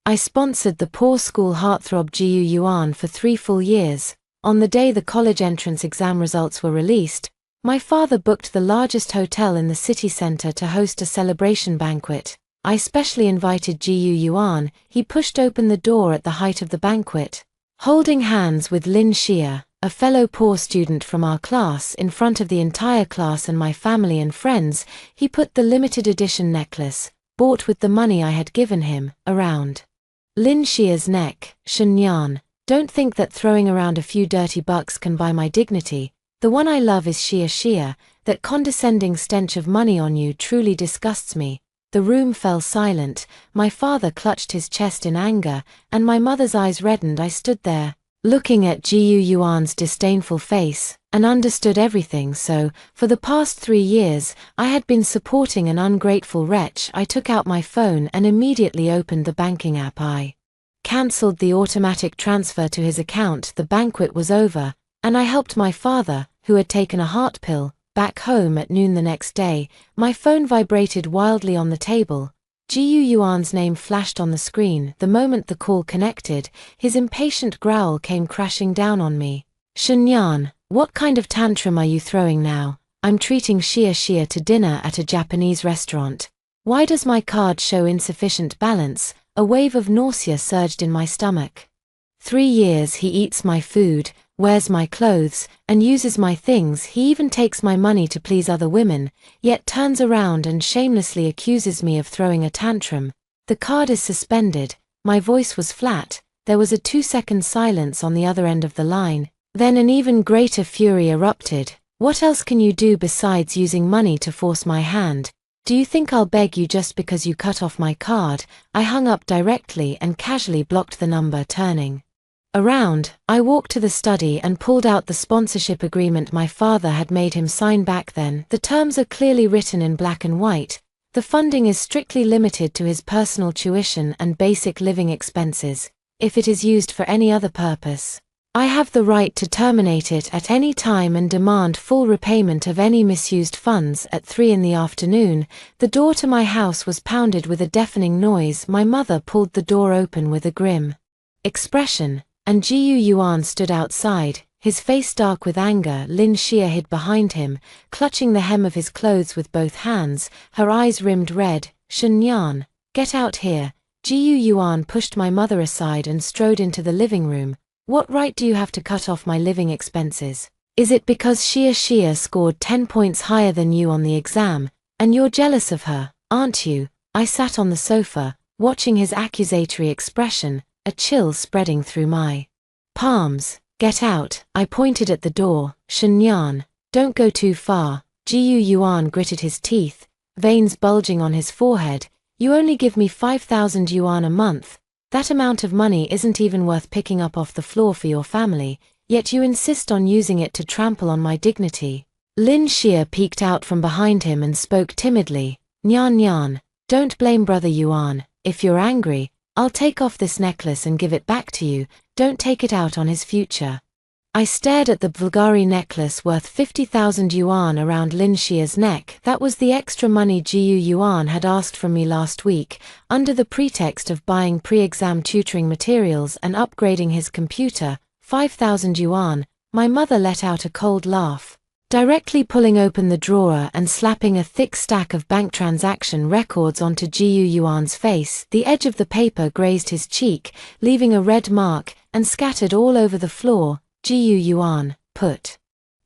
I sponsored the poor school heartthrob Gu Yuan for 3 full years. On the day the college entrance exam results were released, my father booked the largest hotel in the city center to host a celebration banquet. I specially invited Gu Yuan. He pushed open the door at the height of the banquet. Holding hands with Lin Xia, a fellow poor student from our class, in front of the entire class and my family and friends, he put the limited edition necklace, bought with the money I had given him, around Lin Xia's neck. Shenyan, don't think that throwing around a few dirty bucks can buy my dignity. The one I love is Xia. That condescending stench of money on you truly disgusts me. The room fell silent. My father clutched his chest in anger, and my mother's eyes reddened. I stood there, looking at Gu Yuan's disdainful face, and understood everything. So, for the past 3 years, I had been supporting an ungrateful wretch. I took out my phone and immediately opened the banking app. I cancelled the automatic transfer to his account. The banquet was over, and I helped my father, who had taken a heart pill, back home at noon the next day. My phone vibrated wildly on the table. Gu Yuan's name flashed on the screen. The moment the call connected, his impatient growl came crashing down on me. Shenyan, what kind of tantrum are you throwing now? I'm treating Xia to dinner at a Japanese restaurant. Why does my card show insufficient balance? A wave of nausea surged in my stomach. 3 years he eats my food, wears my clothes, and uses my things. He even takes my money to please other women, yet turns around and shamelessly accuses me of throwing a tantrum. The card is suspended. My voice was flat. There was a 2-second silence on the other end of the line. Then an even greater fury erupted. What else can you do besides using money to force my hand? Do you think I'll beg you just because you cut off my card? I hung up directly and casually blocked the number. Turning around, I walked to the study and pulled out the sponsorship agreement my father had made him sign back then. The terms are clearly written in black and white. The funding is strictly limited to his personal tuition and basic living expenses. If it is used for any other purpose, I have the right to terminate it at any time and demand full repayment of any misused funds. At 3 in the afternoon, the door to my house was pounded with a deafening noise. My mother pulled the door open with a grim expression, and Gu Yuan stood outside, his face dark with anger. Lin Xia hid behind him, clutching the hem of his clothes with both hands, her eyes rimmed red. Shenyan, get out here. Gu Yuan pushed my mother aside and strode into the living room. What right do you have to cut off my living expenses? Is it because Xia scored 10 points higher than you on the exam, and you're jealous of her, aren't you? I sat on the sofa, watching his accusatory expression, a chill spreading through my palms. Get out, I pointed at the door. Shenyan, don't go too far. Gu Yuan gritted his teeth, veins bulging on his forehead. You only give me 5,000 yuan a month. That amount of money isn't even worth picking up off the floor for your family, yet you insist on using it to trample on my dignity. Lin Xia peeked out from behind him and spoke timidly. Nyan, don't blame brother Yuan. If you're angry, I'll take off this necklace and give it back to you. Don't take it out on his future. I stared at the Bulgari necklace worth 50,000 yuan around Lin Xia's neck. That was the extra money Gu Yuan had asked from me last week, under the pretext of buying pre-exam tutoring materials and upgrading his computer. 5,000 yuan. My mother let out a cold laugh, directly pulling open the drawer and slapping a thick stack of bank transaction records onto Gu Yuan's face. The edge of the paper grazed his cheek, leaving a red mark, and scattered all over the floor. Gu Yuan, put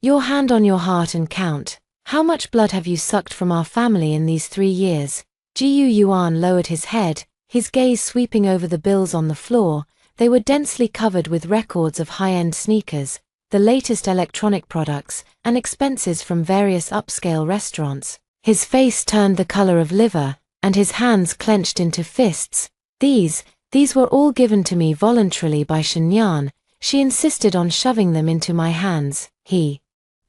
your hand on your heart and count. How much blood have you sucked from our family in these 3 years? Gu Yuan lowered his head, his gaze sweeping over the bills on the floor. They were densely covered with records of high-end sneakers, the latest electronic products, and expenses from various upscale restaurants. His face turned the color of liver, and his hands clenched into fists. These were all given to me voluntarily by Shenyan. She insisted on shoving them into my hands. He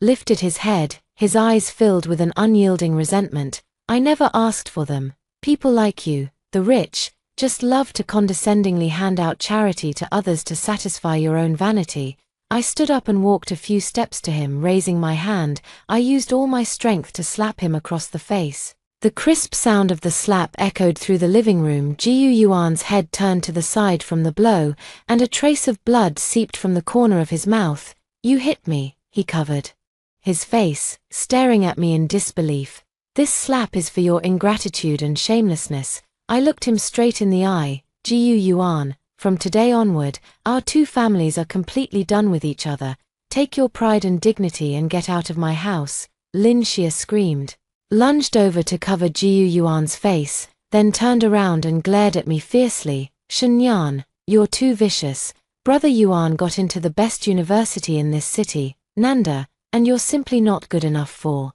lifted his head, his eyes filled with an unyielding resentment. I never asked for them. People like you, the rich, just love to condescendingly hand out charity to others to satisfy your own vanity. I stood up and walked a few steps to him, raising my hand. I used all my strength to slap him across the face. The crisp sound of the slap echoed through the living room. Jiu Yuan's head turned to the side from the blow, and a trace of blood seeped from the corner of his mouth. "You hit me," he covered his face, staring at me in disbelief. "This slap is for your ingratitude and shamelessness." I looked him straight in the eye. "Jiu Yuan, from today onward, our two families are completely done with each other. Take your pride and dignity and get out of my house." Lin Xie screamed, lunged over to cover Jiu Yuan's face, then turned around and glared at me fiercely. "Shen Yan, you're too vicious. Brother Yuan got into the best university in this city, Nanda, and you're simply not good enough for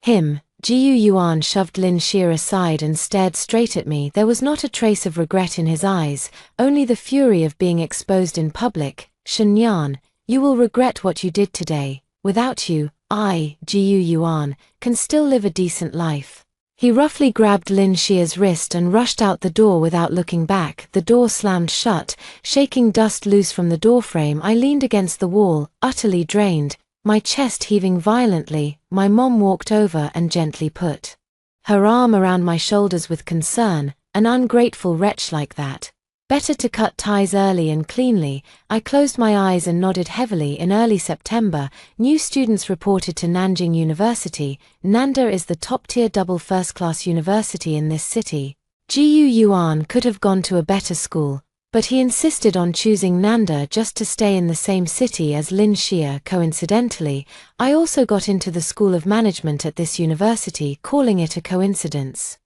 him." Jiu Yuan shoved Lin Xie aside and stared straight at me. There was not a trace of regret in his eyes, only the fury of being exposed in public. "Shen Yan, you will regret what you did today. Without you, I, Jiu Yuan, can still live a decent life." He roughly grabbed Lin Xie's wrist and rushed out the door without looking back. The door slammed shut, shaking dust loose from the doorframe. I leaned against the wall, utterly drained, my chest heaving violently. My mom walked over and gently put her arm around my shoulders with concern. "An ungrateful wretch like that. Better to cut ties early and cleanly." I closed my eyes and nodded heavily. In early September, new students reported to Nanjing University. Nanda is the top-tier double first-class university in this city. Jiu Yuan could have gone to a better school, but he insisted on choosing Nanda just to stay in the same city as Lin Xie. Coincidentally, I also got into the School of Management at this university. Calling it a coincidence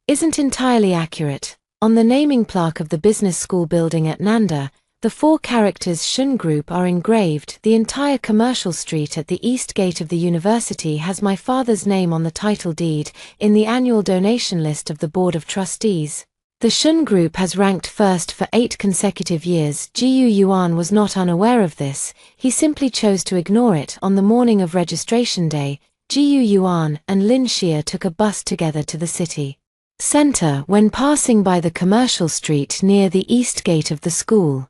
isn't entirely accurate. On the naming plaque of the business school building at Nanda, the 4 characters Shun Group are engraved. The entire commercial street at the east gate of the university has my father's name on the title deed, in the annual donation list of the Board of Trustees. The Shun Group has ranked first for 8 consecutive years. Jiu Yuan was not unaware of this, he simply chose to ignore it. On the morning of registration day, Jiu Yuan and Lin Xie took a bus together to the city center. When passing by the commercial street near the east gate of the school,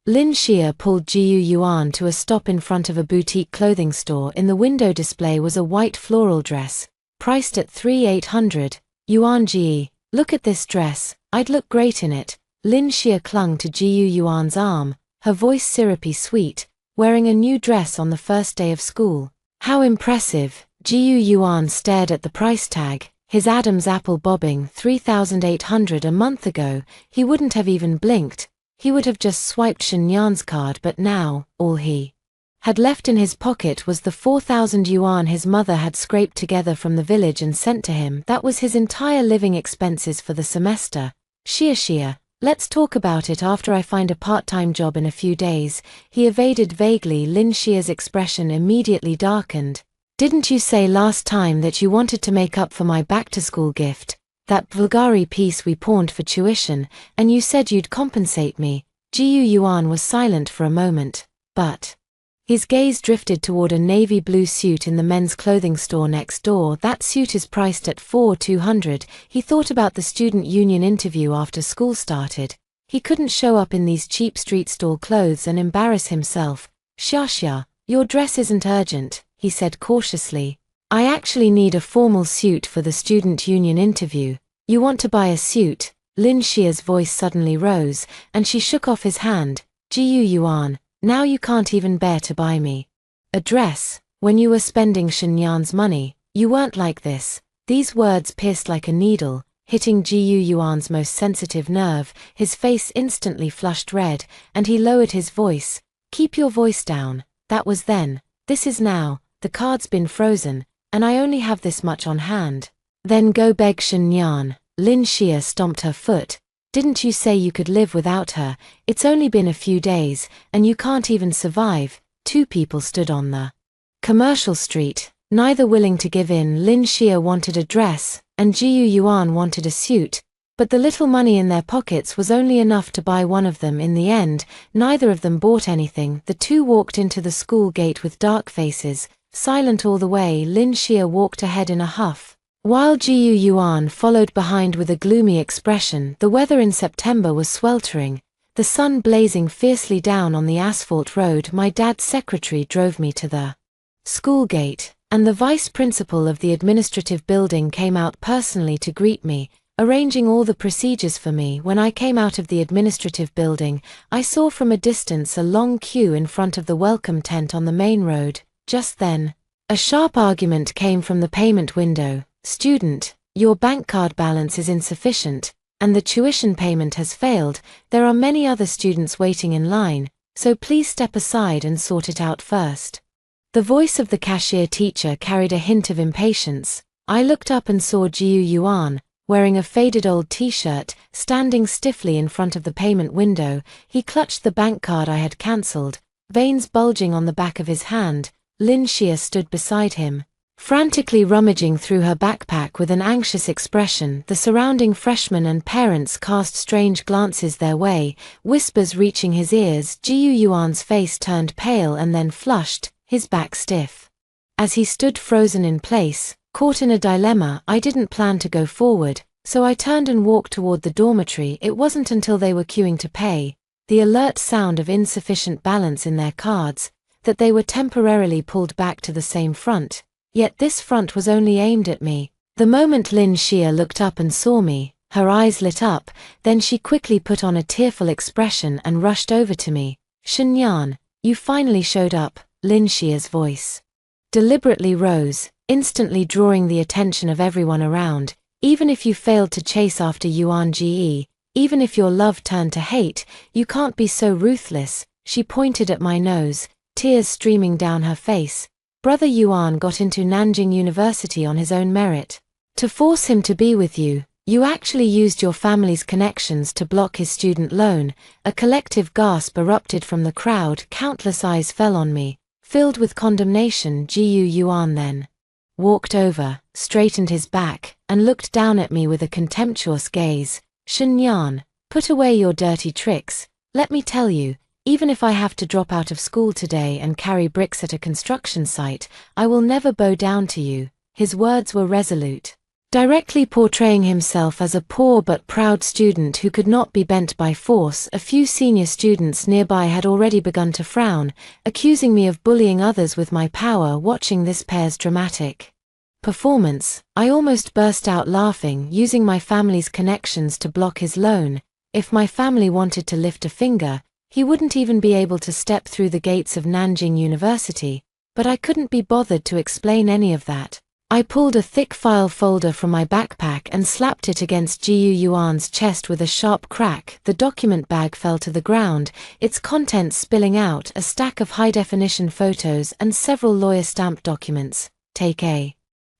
Lin Xie pulled Jiu Yuan to a stop in front of a boutique clothing store. In the window display was a white floral dress, priced at 3,800 yuan. "Ji, look at this dress, I'd look great in it." Lin Xie clung to Jiu Yuan's arm, her voice syrupy sweet. "Wearing a new dress on the first day of school. How impressive." Jiu Yuan stared at the price tag, his Adam's apple bobbing. 3,800 a month ago, he wouldn't have even blinked. He would have just swiped Shen Yan's card, but now, all he had left in his pocket was the 4,000 yuan his mother had scraped together from the village and sent to him. That was his entire living expenses for the semester. Xie, let's talk about it after I find a part-time job in a few days." He evaded vaguely. Lin Xie's expression immediately darkened. "Didn't you say last time that you wanted to make up for my back-to-school gift, that Bulgari piece we pawned for tuition, and you said you'd compensate me?" Jiu Yuan was silent for a moment, but his gaze drifted toward a navy blue suit in the men's clothing store next door. "That suit is priced at 4,200. He thought about the student union interview after school started. He couldn't show up in these cheap street stall clothes and embarrass himself. "Xia, your dress isn't urgent," he said cautiously. "I actually need a formal suit for the student union interview." "You want to buy a suit?" Lin Xie's voice suddenly rose, and she shook off his hand. "Jiu Yuan, now you can't even bear to buy me a dress. When you were spending Shen Yan's money, you weren't like this." These words pierced like a needle, hitting Jiu Yuan's most sensitive nerve. His face instantly flushed red, and he lowered his voice. "Keep your voice down. That was then. This is now. The card's been frozen, and I only have this much on hand." "Then go beg Shen Yan." Lin Xie stomped her foot. "Didn't you say you could live without her? It's only been a few days, and you can't even survive." 2 people stood on the commercial street, neither willing to give in. Lin Xie wanted a dress, and Jiu Yuan wanted a suit, but the little money in their pockets was only enough to buy one of them. In the end, neither of them bought anything. The 2 walked into the school gate with dark faces, silent all the way. Lin Xie walked ahead in a huff, while Jiu Yuan followed behind with a gloomy expression. The weather in September was sweltering, the sun blazing fiercely down on the asphalt road. My dad's secretary drove me to the school gate. and the vice principal of the administrative building came out personally to greet me, arranging all the procedures for me. When I came out of the administrative building, I saw from a distance a long queue in front of the welcome tent on the main road. Just then, a sharp argument came from the payment window. "Student, your bank card balance is insufficient, and the tuition payment has failed. There are many other students waiting in line, so please step aside and sort it out first." The voice of the cashier teacher carried a hint of impatience. I looked up and saw Jiu Yuan, wearing a faded old t-shirt, standing stiffly in front of the payment window. He clutched the bank card I had cancelled, veins bulging on the back of his hand. Lin Xia stood beside him, frantically rummaging through her backpack with an anxious expression. The surrounding freshmen and parents cast strange glances their way, whispers reaching his ears. Jiu Yuan's face turned pale and then flushed, his back stiff. As he stood frozen in place, caught in a dilemma, I didn't plan to go forward, so I turned and walked toward the dormitory. It wasn't until they were queuing to pay, the alert sound of insufficient balance in their cards, that they were temporarily pulled back to the same front. Yet this front was only aimed at me. The moment Lin Xia looked up and saw me, her eyes lit up, then she quickly put on a tearful expression and rushed over to me. "Shenyan, you finally showed up." Lin Xia's voice deliberately rose, instantly drawing the attention of everyone around. "Even if you failed to chase after Yuan Ge, even if your love turned to hate, you can't be so ruthless." She pointed at my nose, tears streaming down her face. "Brother Yuan got into Nanjing University on his own merit. To force him to be with you, you actually used your family's connections to block his student loan." A collective gasp erupted from the crowd. Countless eyes fell on me, filled with condemnation. Jiu Yuan then walked over, straightened his back, and looked down at me with a contemptuous gaze. "Shenyan, put away your dirty tricks. Let me tell you, even if I have to drop out of school today and carry bricks at a construction site, I will never bow down to you." His words were resolute, directly portraying himself as a poor but proud student who could not be bent by force. A few senior students nearby had already begun to frown, accusing me of bullying others with my power. Watching this pair's dramatic performance, I almost burst out laughing. Using my family's connections to block his loan. If my family wanted to lift a finger, he wouldn't even be able to step through the gates of Nanjing University, but I couldn't be bothered to explain any of that. I pulled a thick file folder from my backpack and slapped it against Jiu Yuan's chest with a sharp crack. The document bag fell to the ground, its contents spilling out: a stack of high-definition photos and several lawyer-stamped documents. "Take a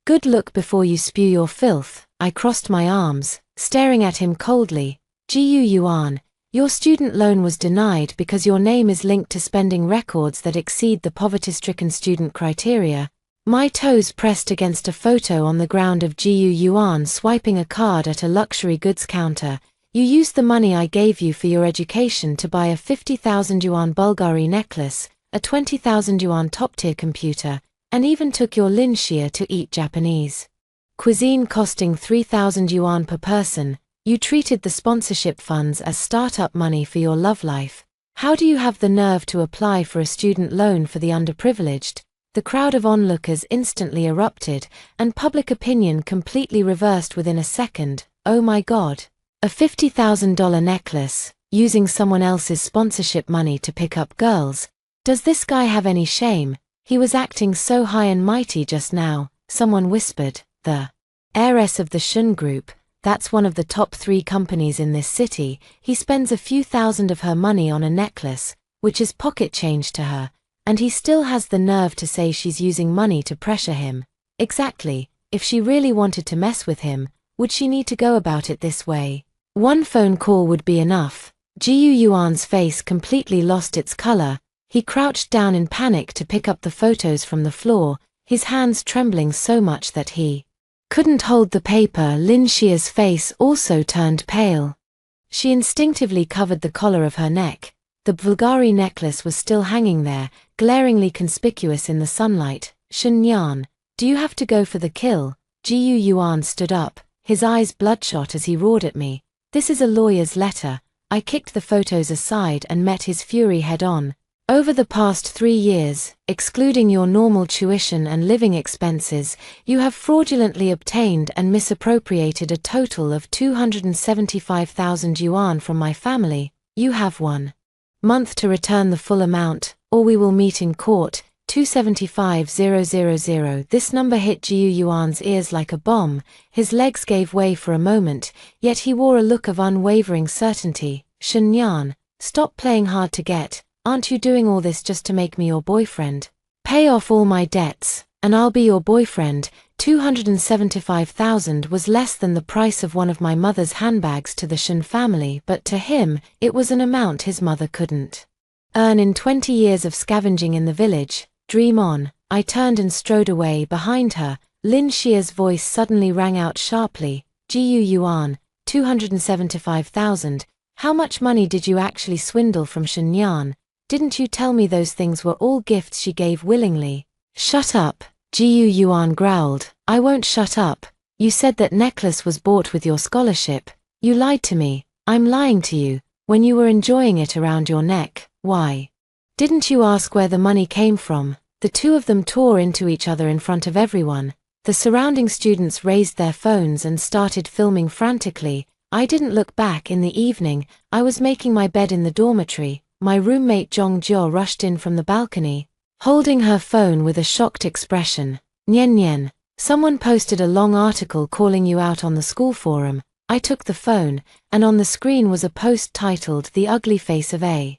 good look before you spew your filth." I crossed my arms, staring at him coldly. "Jiu Yuan, your student loan was denied because your name is linked to spending records that exceed the poverty-stricken student criteria." My toes pressed against a photo on the ground of Jiu Yuan swiping a card at a luxury goods counter. "You used the money I gave you for your education to buy a 50,000 yuan Bulgari necklace, a 20,000 yuan top-tier computer, and even took your Lin Xia to eat Japanese cuisine costing 3,000 yuan per person. You treated the sponsorship funds as startup money for your love life. How do you have the nerve to apply for a student loan for the underprivileged?" The crowd of onlookers instantly erupted, and public opinion completely reversed within a second. Oh my God. A $50,000 necklace, using someone else's sponsorship money to pick up girls. Does this guy have any shame? He was acting so high and mighty just now. Someone whispered. The heiress of the Shun Group, that's one of the top 3 companies in this city. He spends a few thousand of her money on a necklace, which is pocket change to her. And he still has the nerve to say she's using money to pressure him. Exactly. If she really wanted to mess with him, would she need to go about it this way? One phone call would be enough. Jiu Yuan's face completely lost its color. He crouched down in panic to pick up the photos from the floor, his hands trembling so much that he couldn't hold the paper. Lin Xia's face also turned pale. She instinctively covered the collar of her neck. The Bulgari necklace was still hanging there, glaringly conspicuous in the sunlight. "Shenyan, do you have to go for the kill?" Jiu Yuan stood up, his eyes bloodshot as he roared at me. "This is a lawyer's letter." I kicked the photos aside and met his fury head-on. Over the past 3 years, excluding your normal tuition and living expenses, you have fraudulently obtained and misappropriated a total of 275,000 yuan from my family. You have 1 month to return the full amount, or we will meet in court. 275,000. This number hit Jiu Yuan's ears like a bomb. His legs gave way for a moment, yet he wore a look of unwavering certainty. Shen Yan, stop playing hard to get. Aren't you doing all this just to make me your boyfriend? Pay off all my debts, and I'll be your boyfriend. 275,000 was less than the price of one of my mother's handbags to the Shen family, but to him, it was an amount his mother couldn't earn in 20 years of scavenging in the village. Dream on. I turned and strode away behind her. Lin Xia's voice suddenly rang out sharply. Jiu Yuan, 275,000. How much money did you actually swindle from Shen Yan? Didn't you tell me those things were all gifts she gave willingly? Shut up, Jiu Yuan growled. I won't shut up. You said that necklace was bought with your scholarship. You lied to me. I'm lying to you. When you were enjoying it around your neck, why didn't you ask where the money came from? The two of them tore into each other in front of everyone. The surrounding students raised their phones and started filming frantically. I didn't look back. In the evening, I was making my bed in the dormitory. My roommate Zhong Jiao rushed in from the balcony, holding her phone with a shocked expression. Nian Nian, someone posted a long article calling you out on the school forum. I took the phone, and on the screen was a post titled "The Ugly Face of a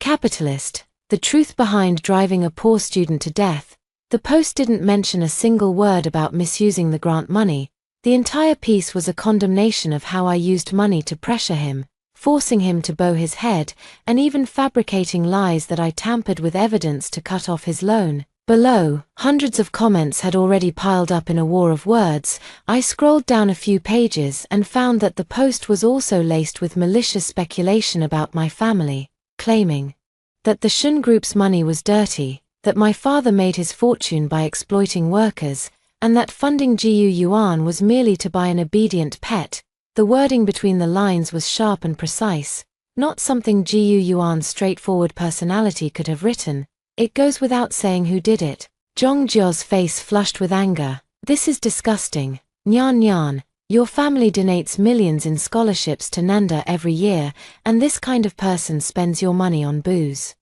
Capitalist. The truth behind driving a poor student to death." The post didn't mention a single word about misusing the grant money. The entire piece was a condemnation of how I used money to pressure him, forcing him to bow his head, and even fabricating lies that I tampered with evidence to cut off his loan. Below, hundreds of comments had already piled up in a war of words. I scrolled down a few pages and found that the post was also laced with malicious speculation about my family, claiming that the Shun Group's money was dirty, that my father made his fortune by exploiting workers, and that funding Jiu Yuan was merely to buy an obedient pet. The wording between the lines was sharp and precise, not something Jiu Yuan's straightforward personality could have written. It goes without saying who did it. Zhong Jiao's face flushed with anger. This is disgusting. Nian Nian, your family donates millions in scholarships to Nanda every year, and this kind of person spends your money on booze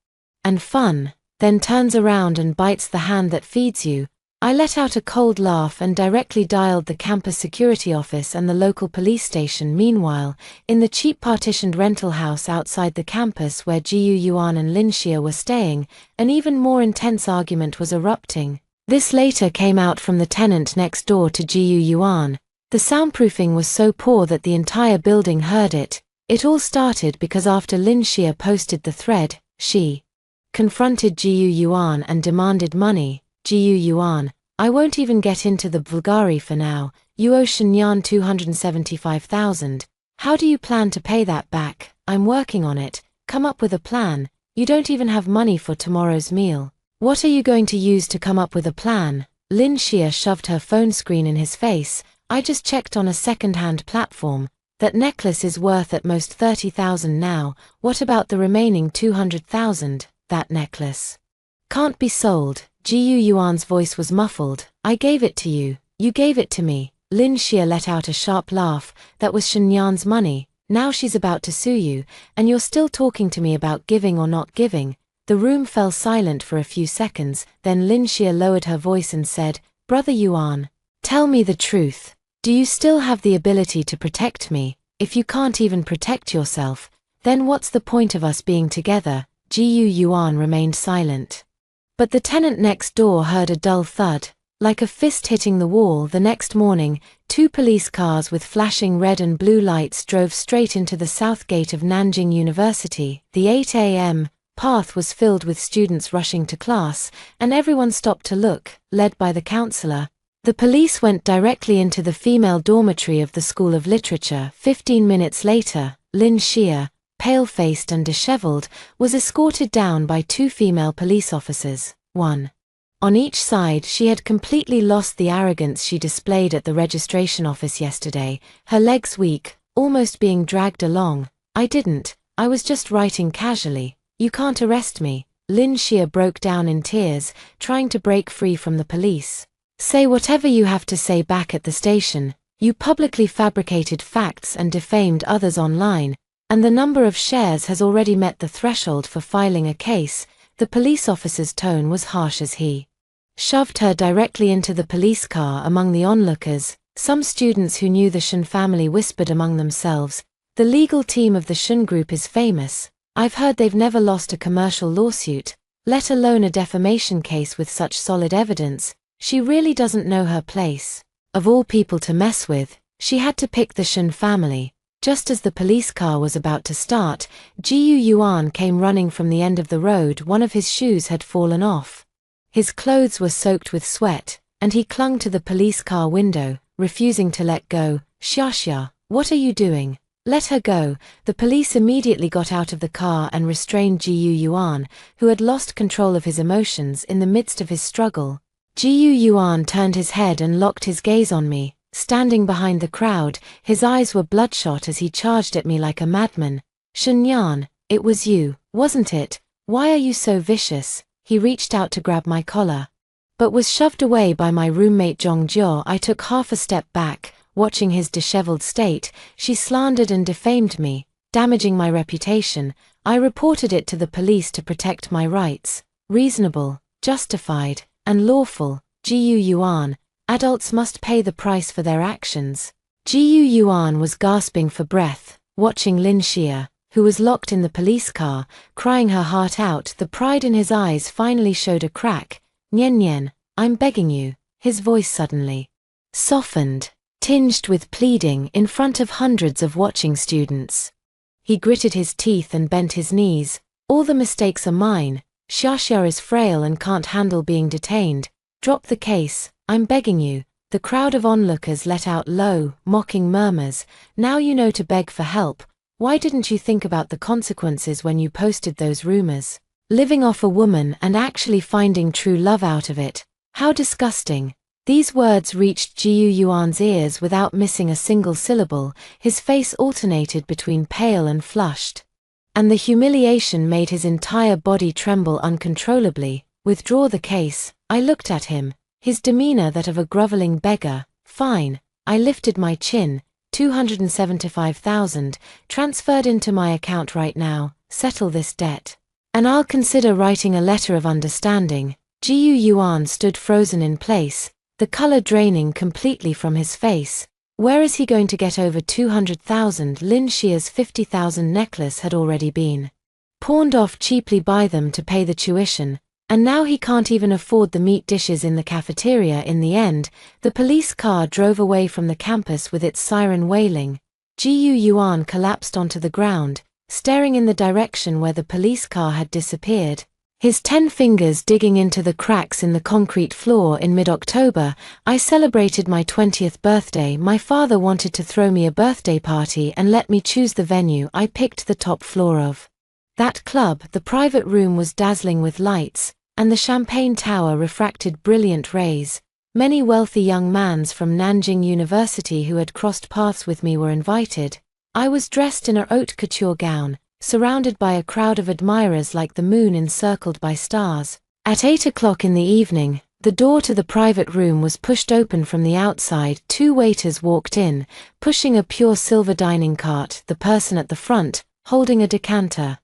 and fun, then turns around and bites the hand that feeds you. I let out a cold laugh and directly dialed the campus security office and the local police station. Meanwhile, in the cheap partitioned rental house outside the campus where Jiu Yuan and Lin Xia were staying, an even more intense argument was erupting. This later came out from the tenant next door to Jiu Yuan. The soundproofing was so poor that the entire building heard it. It all started because after Lin Xia posted the thread, she confronted Jiu Yuan and demanded money. Jiu Yuan, I won't even get into the vulgari for now. You owe Shen Yan 275,000. How do you plan to pay that back? I'm working on it. Come up with a plan. You don't even have money for tomorrow's meal. What are you going to use to come up with a plan? Lin Xia shoved her phone screen in his face. I just checked on a second-hand platform. That necklace is worth at most 30,000 now. What about the remaining 200,000? That necklace can't be sold. Jiu Yuan's voice was muffled. I gave it to you. You gave it to me. Lin Xia let out a sharp laugh. That was Shen Yan's money. Now she's about to sue you, and you're still talking to me about giving or not giving. The room fell silent for a few seconds, then Lin Xia lowered her voice and said, Brother Yuan, tell me the truth. Do you still have the ability to protect me? If you can't even protect yourself, then what's the point of us being together? Jiu Yuan remained silent. But the tenant next door heard a dull thud, like a fist hitting the wall. The next morning, 2 police cars with flashing red and blue lights drove straight into the south gate of Nanjing University. The 8 a.m. path was filled with students rushing to class, and everyone stopped to look, led by the counselor. The police went directly into the female dormitory of the School of Literature. 15 minutes later, Lin Xia, pale-faced and disheveled, was escorted down by 2 female police officers, one on each side. She had completely lost the arrogance she displayed at the registration office yesterday, her legs weak, almost being dragged along. I was just writing casually. You can't arrest me. Lin Xia broke down in tears, trying to break free from the police. Say whatever you have to say back at the station. You publicly fabricated facts and defamed others online, and the number of shares has already met the threshold for filing a case. The police officer's tone was harsh as he shoved her directly into the police car. Among the onlookers, some students who knew the Shen family whispered among themselves, "The legal team of the Shen group is famous. I've heard they've never lost a commercial lawsuit, let alone a defamation case with such solid evidence. She really doesn't know her place." Of all people to mess with, she had to pick the Shen family. Just as the police car was about to start, Jiu Yuan came running from the end of the road. One of his shoes had fallen off. His clothes were soaked with sweat, and he clung to the police car window, refusing to let go. "Xia, what are you doing? Let her go." The police immediately got out of the car and restrained Jiu Yuan, who had lost control of his emotions in the midst of his struggle. Jiu Yuan turned his head and locked his gaze on me, standing behind the crowd. His eyes were bloodshot as he charged at me like a madman. "Shen Yan, it was you, wasn't it? Why are you so vicious?" He reached out to grab my collar, but was shoved away by my roommate Zhong Jiao. I took half a step back, watching his disheveled state. "She slandered and defamed me, damaging my reputation. I reported it to the police to protect my rights. Reasonable, justified, and lawful. Jiu Yuan, adults must pay the price for their actions." Jiu Yuan was gasping for breath, watching Lin Xia, who was locked in the police car, crying her heart out. The pride in his eyes finally showed a crack. "Nian Nian, I'm begging you." His voice suddenly softened, tinged with pleading in front of hundreds of watching students. He gritted his teeth and bent his knees. "All the mistakes are mine. Xia is frail and can't handle being detained. Drop the case, I'm begging you." The crowd of onlookers let out low, mocking murmurs. "Now you know to beg for help. Why didn't you think about the consequences when you posted those rumors? Living off a woman and actually finding true love out of it. How disgusting." These words reached Jiu Yuan's ears without missing a single syllable. His face alternated between pale and flushed, and the humiliation made his entire body tremble uncontrollably. "Withdraw the case." I looked at him, his demeanor that of a groveling beggar. "Fine." I lifted my chin. 275,000, transferred into my account right now. Settle this debt, and I'll consider writing a letter of understanding. Jiu Yuan stood frozen in place, the color draining completely from his face. Where is he going to get over 200,000? Lin Xia's 50,000 necklace had already been pawned off cheaply by them to pay the tuition, and now he can't even afford the meat dishes in the cafeteria. In the end, the police car drove away from the campus with its siren wailing. Jiu Yuan collapsed onto the ground, staring in the direction where the police car had disappeared, his 10 fingers digging into the cracks in the concrete floor. In mid-October, I celebrated my 20th birthday. My father wanted to throw me a birthday party and let me choose the venue. I picked the top floor of that club. The private room was dazzling with lights, and the champagne tower refracted brilliant rays. Many wealthy young mans from Nanjing University who had crossed paths with me were invited. I was dressed in a haute couture gown, surrounded by a crowd of admirers like the moon encircled by stars. At 8 o'clock in the evening, the door to the private room was pushed open from the outside. 2 waiters walked in, pushing a pure silver dining cart. The person at the front, holding a decanter,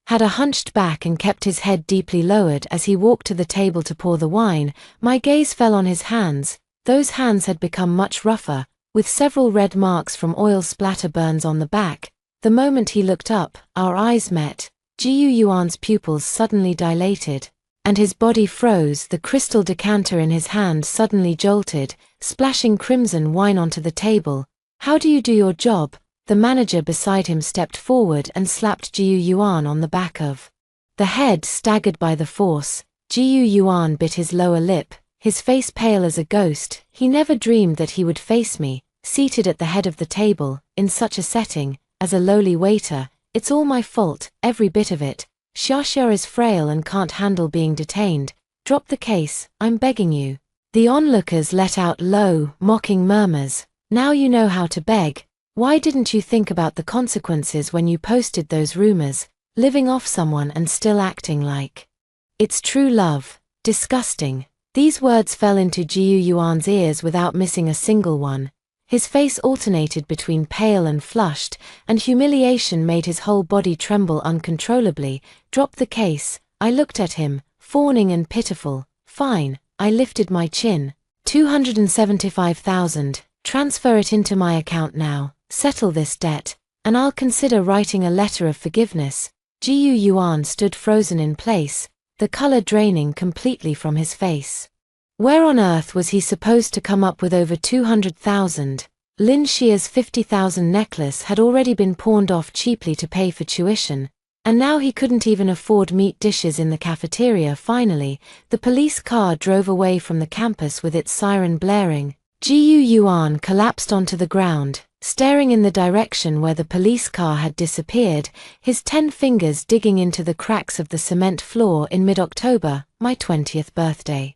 had a hunched back and kept his head deeply lowered as he walked to the table to pour the wine. My gaze fell on his hands. Those hands had become much rougher, with several red marks from oil splatter burns on the back. The moment he looked up, our eyes met. Jiu Yuan's pupils suddenly dilated, and his body froze. The crystal decanter in his hand suddenly jolted, splashing crimson wine onto the table. "How do you do your job?" The manager beside him stepped forward and slapped Jiu Yuan on the back of the head. Staggered by the force, Jiu Yuan bit his lower lip, his face pale as a ghost. He never dreamed that he would face me, seated at the head of the table, in such a setting, as a lowly waiter. "It's all my fault, every bit of it. Xia is frail and can't handle being detained. Drop the case, I'm begging you." The onlookers let out low, mocking murmurs. "Now you know how to beg. Why didn't you think about the consequences when you posted those rumors, living off someone and still acting like It's true love. Disgusting. These words fell into Jiu Yuan's ears without missing a single one. His face alternated between pale and flushed, and humiliation made his whole body tremble uncontrollably. Drop the case. I looked at him, fawning and pitiful. Fine. I lifted my chin. 275,000. Transfer it into my account now. Settle this debt, and I'll consider writing a letter of forgiveness. Jiu Yuan stood frozen in place, the color draining completely from his face. Where on earth was he supposed to come up with over 200,000? Lin Xia's 50,000 necklace had already been pawned off cheaply to pay for tuition, and now he couldn't even afford meat dishes in the cafeteria. Finally, the police car drove away from the campus with its siren blaring. Jiu Yuan collapsed onto the ground, staring in the direction where the police car had disappeared, his 10 fingers digging into the cracks of the cement floor. In mid-October, my 20th birthday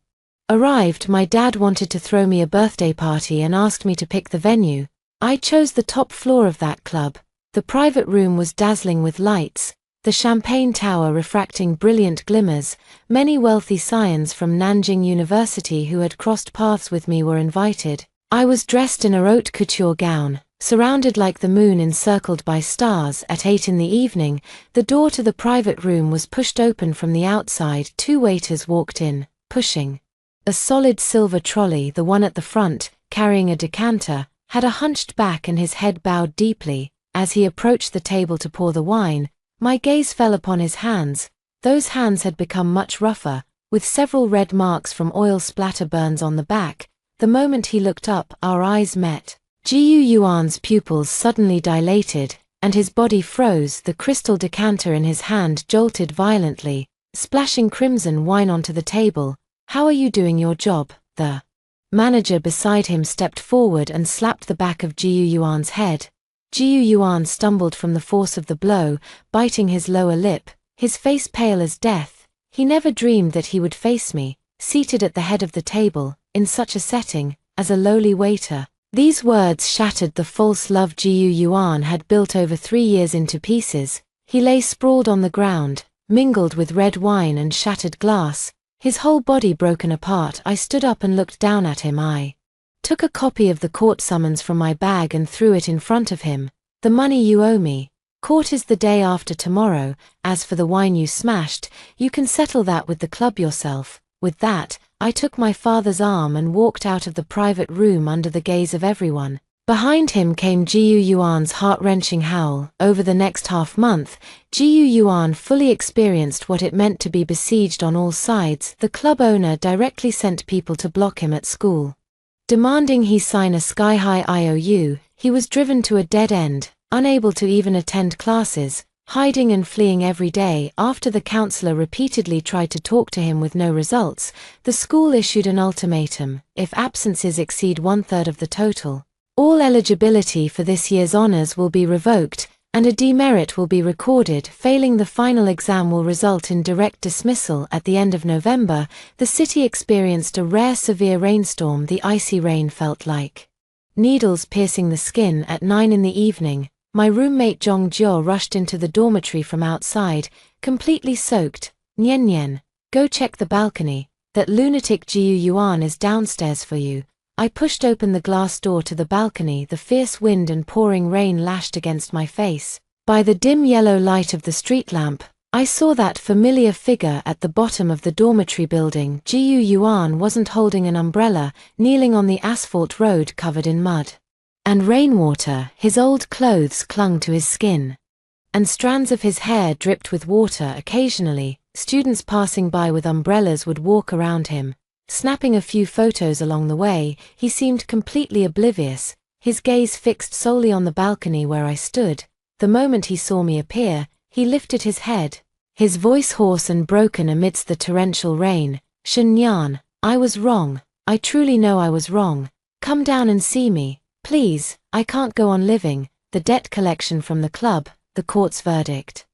arrived. My dad wanted to throw me a birthday party and asked me to pick the venue. I chose the top floor of that club. The private room was dazzling with lights, the champagne tower refracting brilliant glimmers. Many wealthy scions from Nanjing University who had crossed paths with me were invited. I was dressed in a haute couture gown, surrounded like the moon encircled by stars. At 8 in the evening, the door to the private room was pushed open from the outside. 2 waiters walked in, pushing a solid silver trolley. The one at the front, carrying a decanter, had a hunched back and his head bowed deeply. As he approached the table to pour the wine, my gaze fell upon his hands. Those hands had become much rougher, with several red marks from oil splatter burns on the back. The moment he looked up, our eyes met. Jiu Yuan's pupils suddenly dilated, and his body froze. The crystal decanter in his hand jolted violently, splashing crimson wine onto the table. How are you doing your job? The manager beside him stepped forward and slapped the back of Jiu Yuan's head. Jiu Yuan stumbled from the force of the blow, biting his lower lip, his face pale as death. He never dreamed that he would face me, seated at the head of the table, in such a setting, as a lowly waiter. These words shattered the false love Jiu Yuan had built over 3 years into pieces. He lay sprawled on the ground, mingled with red wine and shattered glass, his whole body broken apart. I stood up and looked down at him. I took a copy of the court summons from my bag and threw it in front of him. The money you owe me. Court is the day after tomorrow. As for the wine you smashed, you can settle that with the club yourself. With that, I took my father's arm and walked out of the private room under the gaze of everyone. Behind him came Jiu Yuan's heart-wrenching howl. Over the next half-month, Jiu Yuan fully experienced what it meant to be besieged on all sides. The club owner directly sent people to block him at school, demanding he sign a sky-high IOU. He was driven to a dead end, unable to even attend classes, hiding and fleeing every day. After the counselor repeatedly tried to talk to him with no results, the school issued an ultimatum: if absences exceed 1/3 of the total, all eligibility for this year's honors will be revoked, and a demerit will be recorded. Failing the final exam will result in direct dismissal. At the end of November, the city experienced a rare severe rainstorm. The icy rain felt like needles piercing the skin. At 9 in the evening, my roommate Zhong Jiao rushed into the dormitory from outside, completely soaked. Nian Nian, go check the balcony. That lunatic Jiu Yuan is downstairs for you. I pushed open the glass door to the balcony. The fierce wind and pouring rain lashed against my face. By the dim yellow light of the street lamp, I saw that familiar figure at the bottom of the dormitory building. Jiu Yuan wasn't holding an umbrella, kneeling on the asphalt road covered in mud and rainwater. His old clothes clung to his skin, and strands of his hair dripped with water. Occasionally, students passing by with umbrellas would walk around him, snapping a few photos along the way. He seemed completely oblivious, his gaze fixed solely on the balcony where I stood. The moment he saw me appear, he lifted his head, his voice hoarse and broken amidst the torrential rain. Shen Yan, I was wrong. I truly know I was wrong. Come down and see me, please. I can't go on living. The debt collection from the club, the court's verdict,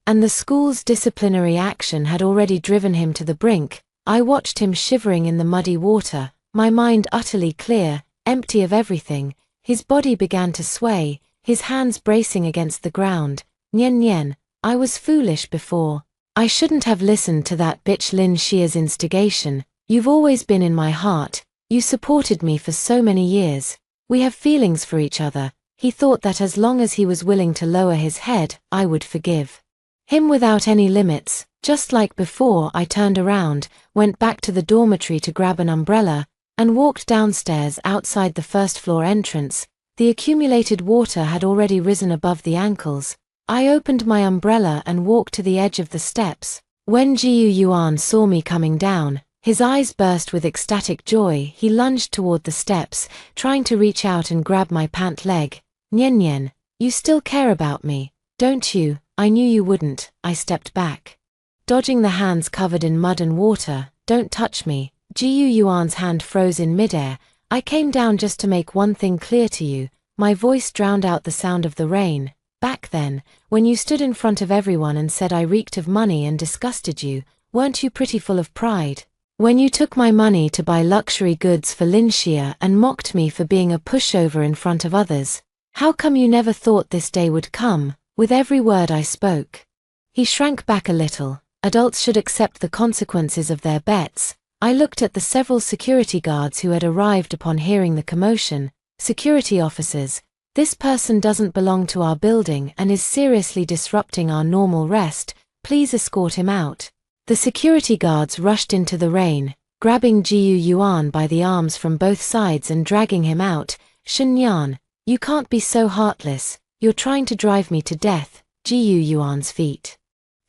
and the school's disciplinary action had already driven him to the brink. I watched him shivering in the muddy water, my mind utterly clear, empty of everything. His body began to sway, his hands bracing against the ground. Nian Nian, I was foolish before. I shouldn't have listened to that bitch Lin Xia's instigation. You've always been in my heart. You supported me for so many years. We have feelings for each other. He thought that as long as he was willing to lower his head, I would forgive him without any limits. Just like before, I turned around, went back to the dormitory to grab an umbrella, and walked downstairs outside the first-floor entrance. The accumulated water had already risen above the ankles. I opened my umbrella and walked to the edge of the steps. When Jiu Yuan saw me coming down, his eyes burst with ecstatic joy. He lunged toward the steps, trying to reach out and grab my pant leg. Nian Nian, you still care about me, don't you? I knew you wouldn't. I stepped back, dodging the hands covered in mud and water. Don't touch me. Jiu Yuan's hand froze in midair. I came down just to make one thing clear to you. My voice drowned out the sound of the rain. Back then, when you stood in front of everyone and said I reeked of money and disgusted you, weren't you pretty full of pride? When you took my money to buy luxury goods for Lin Xia and mocked me for being a pushover in front of others, how come you never thought this day would come? With every word I spoke. He shrank back a little. Adults should accept the consequences of their bets. I looked at the several security guards who had arrived upon hearing the commotion. Security officers, this person doesn't belong to our building and is seriously disrupting our normal rest. Please escort him out. The security guards rushed into the rain, grabbing Jiu Yuan by the arms from both sides and dragging him out. Shen Yan, you can't be so heartless. You're trying to drive me to death. Jiu Yuan's feet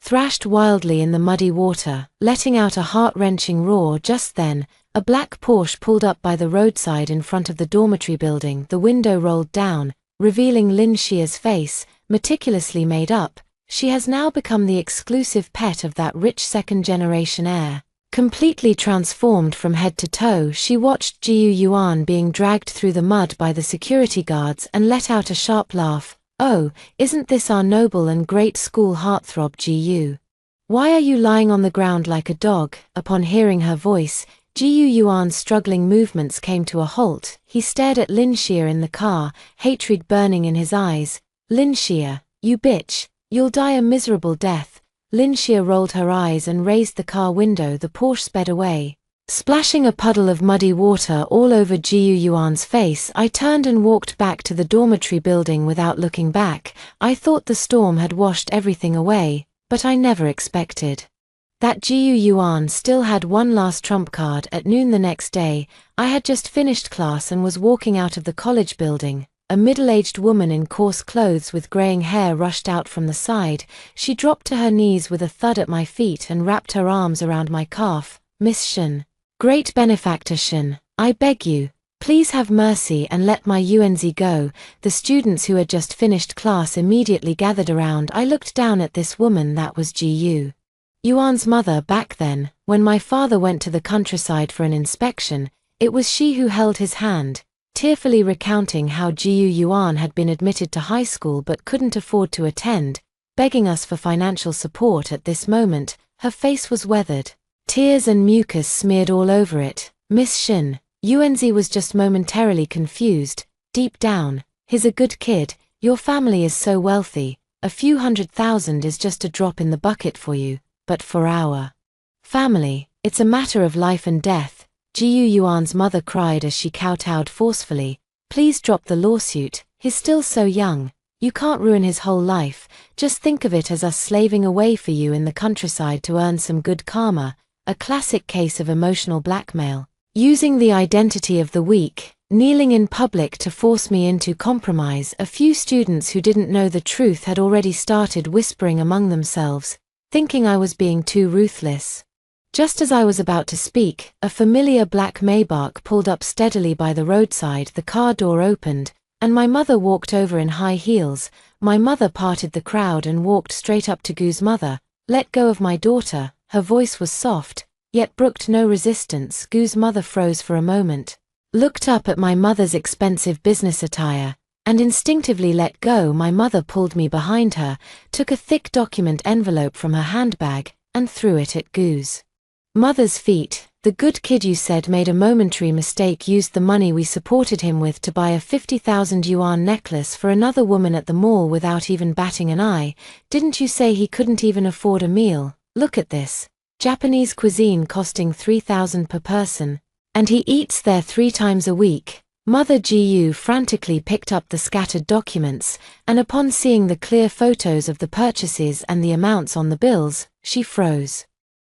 thrashed wildly in the muddy water, letting out a heart-wrenching roar. Just then, a black Porsche pulled up by the roadside in front of the dormitory building. The window rolled down, revealing Lin Xia's face, meticulously made up. She has now become the exclusive pet of that rich second-generation heir. Completely transformed from head to toe, she watched Jiu Yuan being dragged through the mud by the security guards and let out a sharp laugh. Oh, isn't this our noble and great school heartthrob Jiu? Why are you lying on the ground like a dog? Upon hearing her voice, Jiu Yuan's struggling movements came to a halt. He stared at Lin Xia in the car, hatred burning in his eyes. Lin Xia, you bitch, you'll die a miserable death. Lin Xia rolled her eyes and raised the car window. The Porsche sped away, splashing a puddle of muddy water all over Jiu Yuan's face. I turned and walked back to the dormitory building without looking back. I thought the storm had washed everything away, but I never expected that Jiu Yuan still had one last trump card. At noon the next day, I had just finished class and was walking out of the college building. A middle-aged woman in coarse clothes with graying hair rushed out from the side. She dropped to her knees with a thud at my feet and wrapped her arms around my calf. Miss Shen, great benefactor Shen, I beg you, please have mercy and let my UNZ go. The students who had just finished class immediately gathered around. I looked down at this woman. That was Jiu Yuan's mother. Back then, when my father went to the countryside for an inspection, it was she who held his hand, tearfully recounting how Jiu Yuan had been admitted to high school but couldn't afford to attend, begging us for financial support. At this moment, her face was weathered. Tears and mucus smeared all over it. Miss Shin, UNZ was just momentarily confused. Deep down, he's a good kid. Your family is so wealthy. A few $100,000 is just a drop in the bucket for you, but for our family, it's a matter of life and death. Jiu Yuan's mother cried as she kowtowed forcefully. Please drop the lawsuit. He's still so young. You can't ruin his whole life. Just think of it as us slaving away for you in the countryside to earn some good karma. A classic case of emotional blackmail. Using the identity of the weak, kneeling in public to force me into compromise. A few students who didn't know the truth had already started whispering among themselves, thinking I was being too ruthless. Just as I was about to speak, a familiar black Maybach pulled up steadily by the roadside. The car door opened, and my mother walked over in high heels. My mother parted the crowd and walked straight up to Gu's mother. Let go of my daughter. Her voice was soft, yet brooked no resistance. Gu's mother froze for a moment, looked up at my mother's expensive business attire, and instinctively let go. My mother pulled me behind her, took a thick document envelope from her handbag, and threw it at Gu's mother's feet. The good kid you said made a momentary mistake, used the money we supported him with to buy a 50,000 yuan necklace for another woman at the mall without even batting an eye. Didn't you say he couldn't even afford a meal? Look at this. Japanese cuisine costing 3,000 per person, and he eats there 3 times a week. Mother Gu frantically picked up the scattered documents, and upon seeing the clear photos of the purchases and the amounts on the bills, she froze.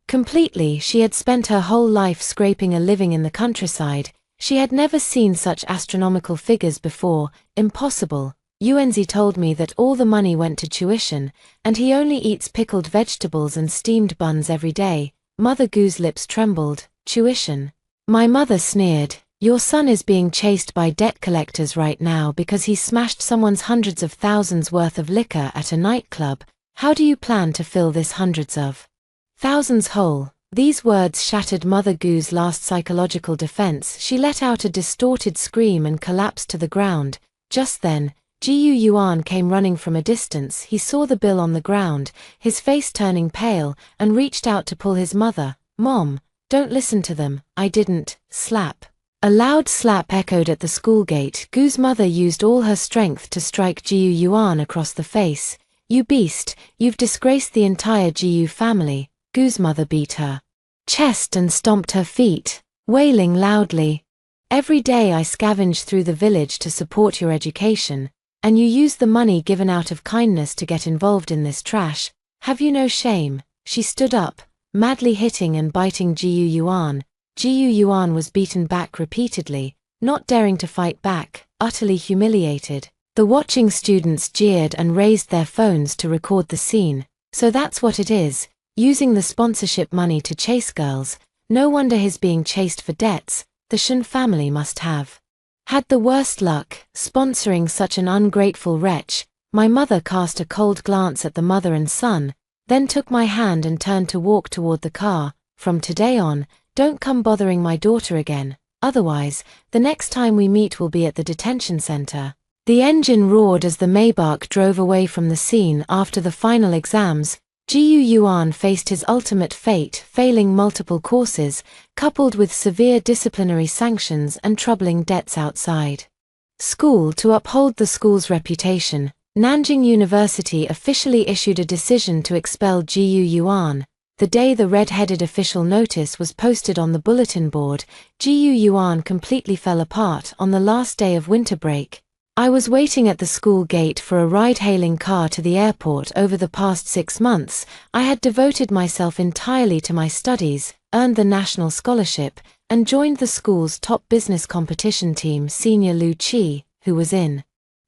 Completely, she had spent her whole life scraping a living in the countryside. She had never seen such astronomical figures before. Impossible. Yuenzi told me that all the money went to tuition, and he only eats pickled vegetables and steamed buns every day. Mother Gu's lips trembled. Tuition. My mother sneered. Your son is being chased by debt collectors right now because he smashed someone's hundreds of thousands worth of liquor at a nightclub. How do you plan to fill this hundreds of thousands hole? These words shattered Mother Gu's last psychological defense. She let out a distorted scream and collapsed to the ground. Just then, Gu Yuan came running from a distance. He saw the bill on the ground, his face turning pale, and reached out to pull his mother. Mom, don't listen to them. I didn't. Slap. A loud slap echoed at the school gate. Gu's mother used all her strength to strike Gu Yuan across the face. You beast, you've disgraced the entire Gu family. Gu's mother beat her chest and stomped her feet, wailing loudly. Every day I scavenge through the village to support your education, and you use the money given out of kindness to get involved in this trash. Have you no shame? She stood up, madly hitting and biting Gu Yuan. Gu Yuan was beaten back repeatedly, not daring to fight back, utterly humiliated. The watching students jeered and raised their phones to record the scene. So that's what it is, using the sponsorship money to chase girls. No wonder he's being chased for debts. The Shen family must have had the worst luck, sponsoring such an ungrateful wretch. My mother cast a cold glance at the mother and son, then took my hand and turned to walk toward the car. From today on, don't come bothering my daughter again, otherwise, the next time we meet will be at the detention center. The engine roared as the Maybach drove away from the scene. After the final exams, Gu Yuan faced his ultimate fate, failing multiple courses, coupled with severe disciplinary sanctions and troubling debts outside school. To uphold the school's reputation, Nanjing University officially issued a decision to expel Gu Yuan. The day the red-headed official notice was posted on the bulletin board, Gu Yuan completely fell apart. On the last day of winter break, I was waiting at the school gate for a ride-hailing car to the airport. Over the past 6 months, I had devoted myself entirely to my studies, earned the national scholarship, and joined the school's top business competition team. Senior Lu Qi, who was in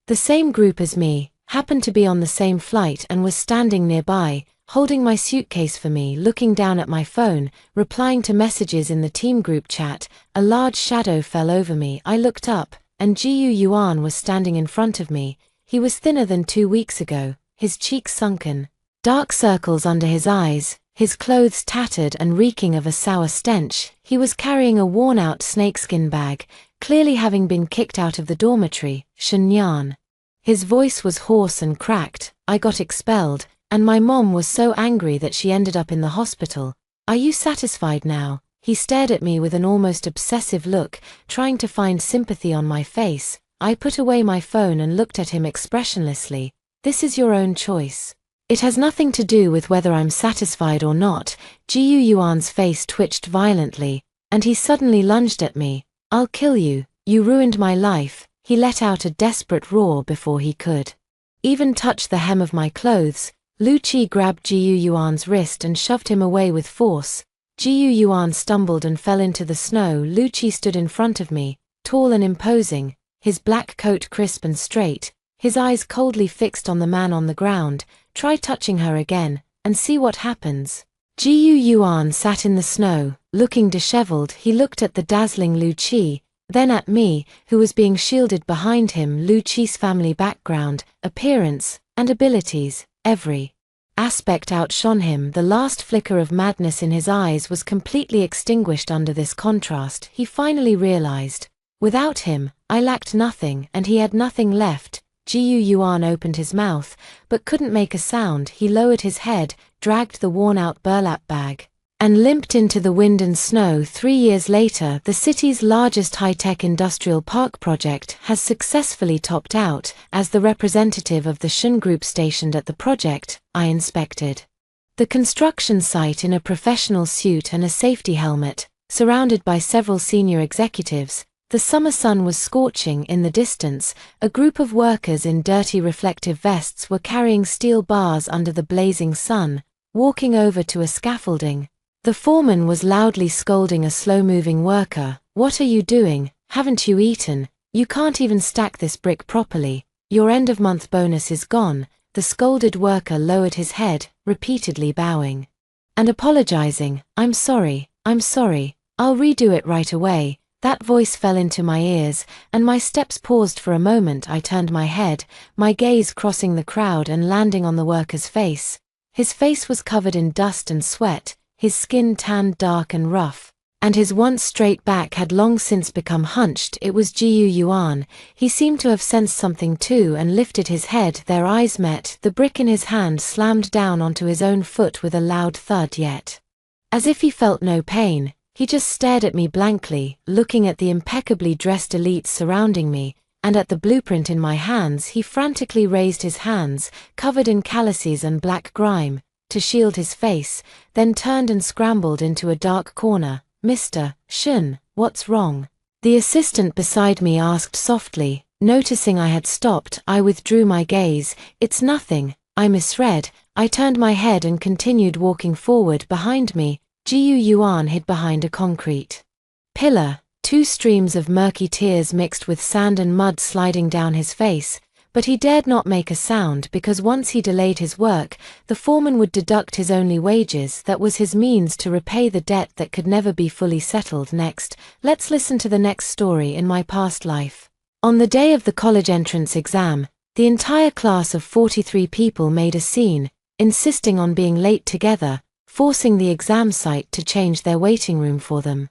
the same group as me, happened to be on the same flight and was standing nearby, holding my suitcase for me, looking down at my phone, replying to messages in the team group chat. A large shadow fell over me. I looked up, and Gu Yuan was standing in front of me. He was thinner than 2 weeks ago, his cheeks sunken, dark circles under his eyes, his clothes tattered and reeking of a sour stench. He was carrying a worn-out snakeskin bag, clearly having been kicked out of the dormitory. Shenyan. His voice was hoarse and cracked. I got expelled, and my mom was so angry that she ended up in the hospital. Are you satisfied now? He stared at me with an almost obsessive look, trying to find sympathy on my face. I put away my phone and looked at him expressionlessly. This is your own choice. It has nothing to do with whether I'm satisfied or not. Gu Yuan's face twitched violently, and he suddenly lunged at me. I'll kill you. You ruined my life. He let out a desperate roar before he could even touch the hem of my clothes. Lu Qi grabbed Gu Yuan's wrist and shoved him away with force. Gu Yuan stumbled and fell into the snow. Lu Qi stood in front of me, tall and imposing, his black coat crisp and straight, his eyes coldly fixed on the man on the ground. Try touching her again, and see what happens. Gu Yuan sat in the snow, looking disheveled. He looked at the dazzling Lu Qi, then at me, who was being shielded behind him. Lu Qi's family background, appearance, and abilities, every aspect outshone him. The last flicker of madness in his eyes was completely extinguished under this contrast. He finally realized, without him, I lacked nothing and he had nothing left. Gu Yuan opened his mouth, but couldn't make a sound. He lowered his head, dragged the worn-out burlap bag, and limped into the wind and snow. 3 years later, the city's largest high-tech industrial park project has successfully topped out. As the representative of the Shen Group stationed at the project, I inspected The construction site in a professional suit and a safety helmet, surrounded by several senior executives. The summer sun was scorching. In the distance, a group of workers in dirty reflective vests were carrying steel bars under the blazing sun, walking over to a scaffolding. The foreman was loudly scolding a slow-moving worker. "What are you doing? Haven't you eaten? You can't even stack this brick properly. Your end-of-month bonus is gone." The scolded worker lowered his head, repeatedly bowing and apologizing. I'm sorry, I'll redo it right away." That voice fell into my ears, and my steps paused for a moment. I turned my head, my gaze crossing the crowd and landing on the worker's face. His face was covered in dust and sweat, his skin tanned dark and rough, and his once straight back had long since become hunched. It was Gu Yuan. He seemed to have sensed something too and lifted his head. Their eyes met. The brick in his hand slammed down onto his own foot with a loud thud, yet as if he felt no pain. He just stared at me blankly, looking at the impeccably dressed elites surrounding me, and at the blueprint in my hands. He frantically raised his hands, covered in calluses and black grime, to shield his face, then turned and scrambled into a dark corner. "Mr. Shun, what's wrong?" the assistant beside me asked softly. Noticing I had stopped, I withdrew my gaze. "It's nothing, I misread." I turned my head and continued walking forward. Behind me, Gu Yuan hid behind a concrete pillar, two streams of murky tears mixed with sand and mud sliding down his face, but he dared not make a sound because once he delayed his work, the foreman would deduct his only wages. That was his means to repay the debt that could never be fully settled. Next, let's listen to the next story in my past life. On the day of the college entrance exam, the entire class of 43 people made a scene, insisting on being late together, forcing the exam site to change their waiting room for them.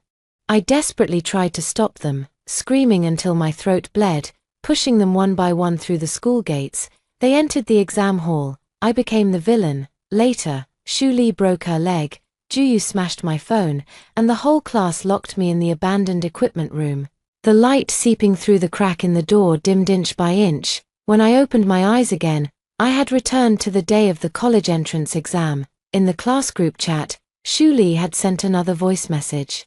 I desperately tried to stop them, screaming until my throat bled, pushing them one by one through the school gates. They entered the exam hall. I became the villain. Later, Shu Li broke her leg, Juyu smashed my phone, and the whole class locked me in the abandoned equipment room. The light seeping through the crack in the door dimmed inch by inch. When I opened my eyes again, I had returned to the day of the college entrance exam. In the class group chat, Shu Li had sent another voice message.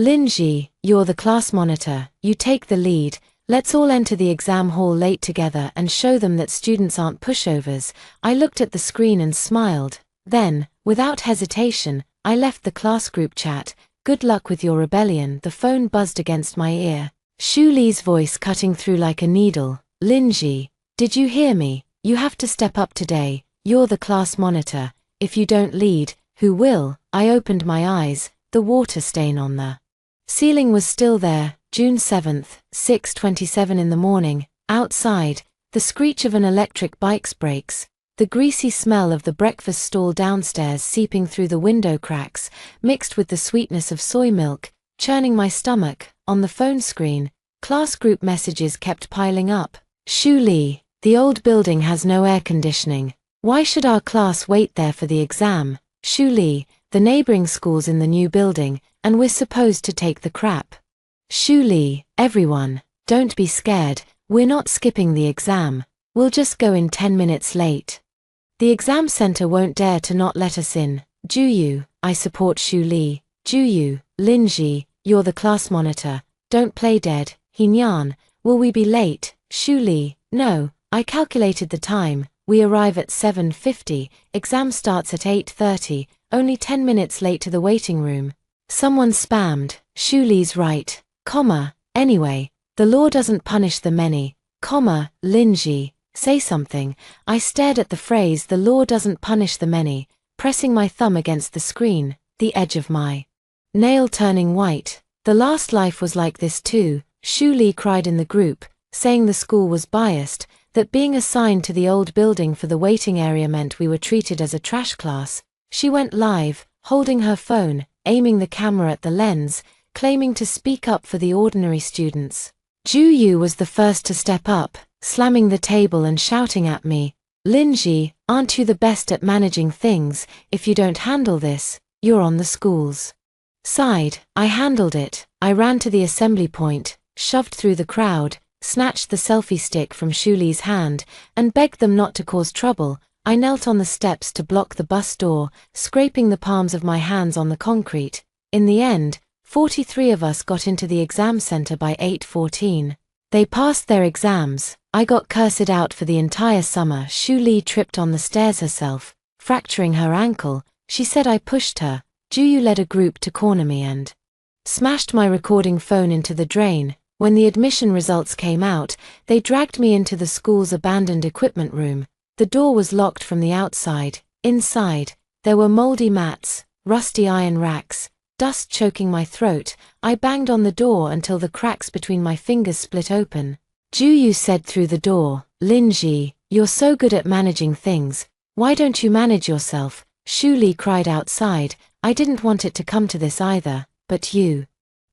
"Linji, you're the class monitor, you take the lead. Let's all enter the exam hall late together and show them that students aren't pushovers." I looked at the screen and smiled. Then, without hesitation, I left the class group chat. "Good luck with your rebellion." The phone buzzed against my ear, Shu Li's voice cutting through like a needle. "Linji, did you hear me? You have to step up today. You're the class monitor. If you don't lead, who will?" I opened my eyes. The water stain on the ceiling was still there. June 7th, 6:27 in the morning. Outside, the screech of an electric bike's brakes, the greasy smell of the breakfast stall downstairs seeping through the window cracks, mixed with the sweetness of soy milk, churning my stomach. On the phone screen, class group messages kept piling up. "Shu Li, the old building has no air conditioning. Why should our class wait there for the exam?" "Shu Li, the neighboring school's in the new building, and we're supposed to take the crap." "Shu Li, everyone, don't be scared, we're not skipping the exam. We'll just go in 10 minutes late. The exam center won't dare to not let us in." "Juyu, I support Shu Li." "Juyu, Linji, you're the class monitor, don't play dead." "Hinyan, will we be late?" "Shu Li, no, I calculated the time. We arrive at 7:50, exam starts at 8:30, only 10 minutes late to the waiting room." Someone spammed, "Shu Li's right, anyway, the law doesn't punish the many, Linji, say something." I stared at the phrase "the law doesn't punish the many," pressing my thumb against the screen, the edge of my nail turning white. "The last life was like this too," Shu Li cried in the group, saying the school was biased, that being assigned to the old building for the waiting area meant we were treated as a trash class. She went live, holding her phone, aiming the camera at the lens, claiming to speak up for the ordinary students. Juyu was the first to step up, slamming the table and shouting at me, "Linji, aren't you the best at managing things? If you don't handle this, you're on the school's side." I handled it. I ran to the assembly point, shoved through the crowd, snatched the selfie stick from Shu Li's hand, and begged them not to cause trouble. I knelt on the steps to block the bus door, scraping the palms of my hands on the concrete. In the end, 43 of us got into the exam center by 8:14. They passed their exams. I got cursed out for the entire summer. Shu Li tripped on the stairs herself, fracturing her ankle. She said I pushed her. Juyu led a group to corner me and smashed my recording phone into the drain. When the admission results came out, they dragged me into the school's abandoned equipment room. The door was locked from the outside. Inside, there were moldy mats, rusty iron racks, dust choking my throat. I banged on the door until the cracks between my fingers split open. Juyu said through the door, "Linji, you're so good at managing things. Why don't you manage yourself?" Shu Li cried outside. I didn't want it to come to this either, but you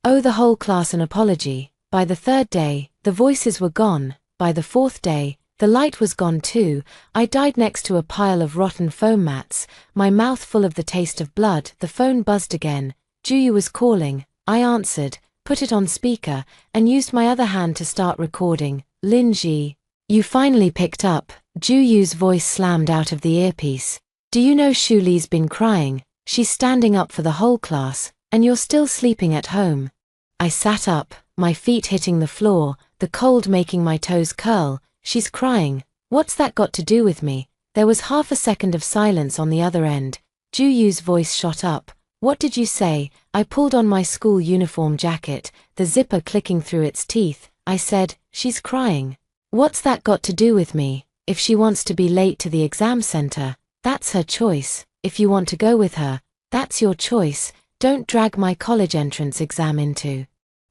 owe the whole class an apology. By the third day, the voices were gone. By the fourth day, the light was gone too. I died next to a pile of rotten foam mats, my mouth full of the taste of blood. The phone buzzed again. Juyu was calling. I answered, put it on speaker, and used my other hand to start recording. "Linji, you finally picked up." Juyu's voice slammed out of the earpiece. "Do you know Shu Li's been crying? She's standing up for the whole class, and you're still sleeping at home." I sat up, my feet hitting the floor, the cold making my toes curl. "She's crying. What's that got to do with me?" There was half a second of silence on the other end. Juyu's voice shot up. "What did you say?" I pulled on my school uniform jacket, the zipper clicking through its teeth. I said, "She's crying. What's that got to do with me? If she wants to be late to the exam center, that's her choice. If you want to go with her, that's your choice. Don't drag my college entrance exam into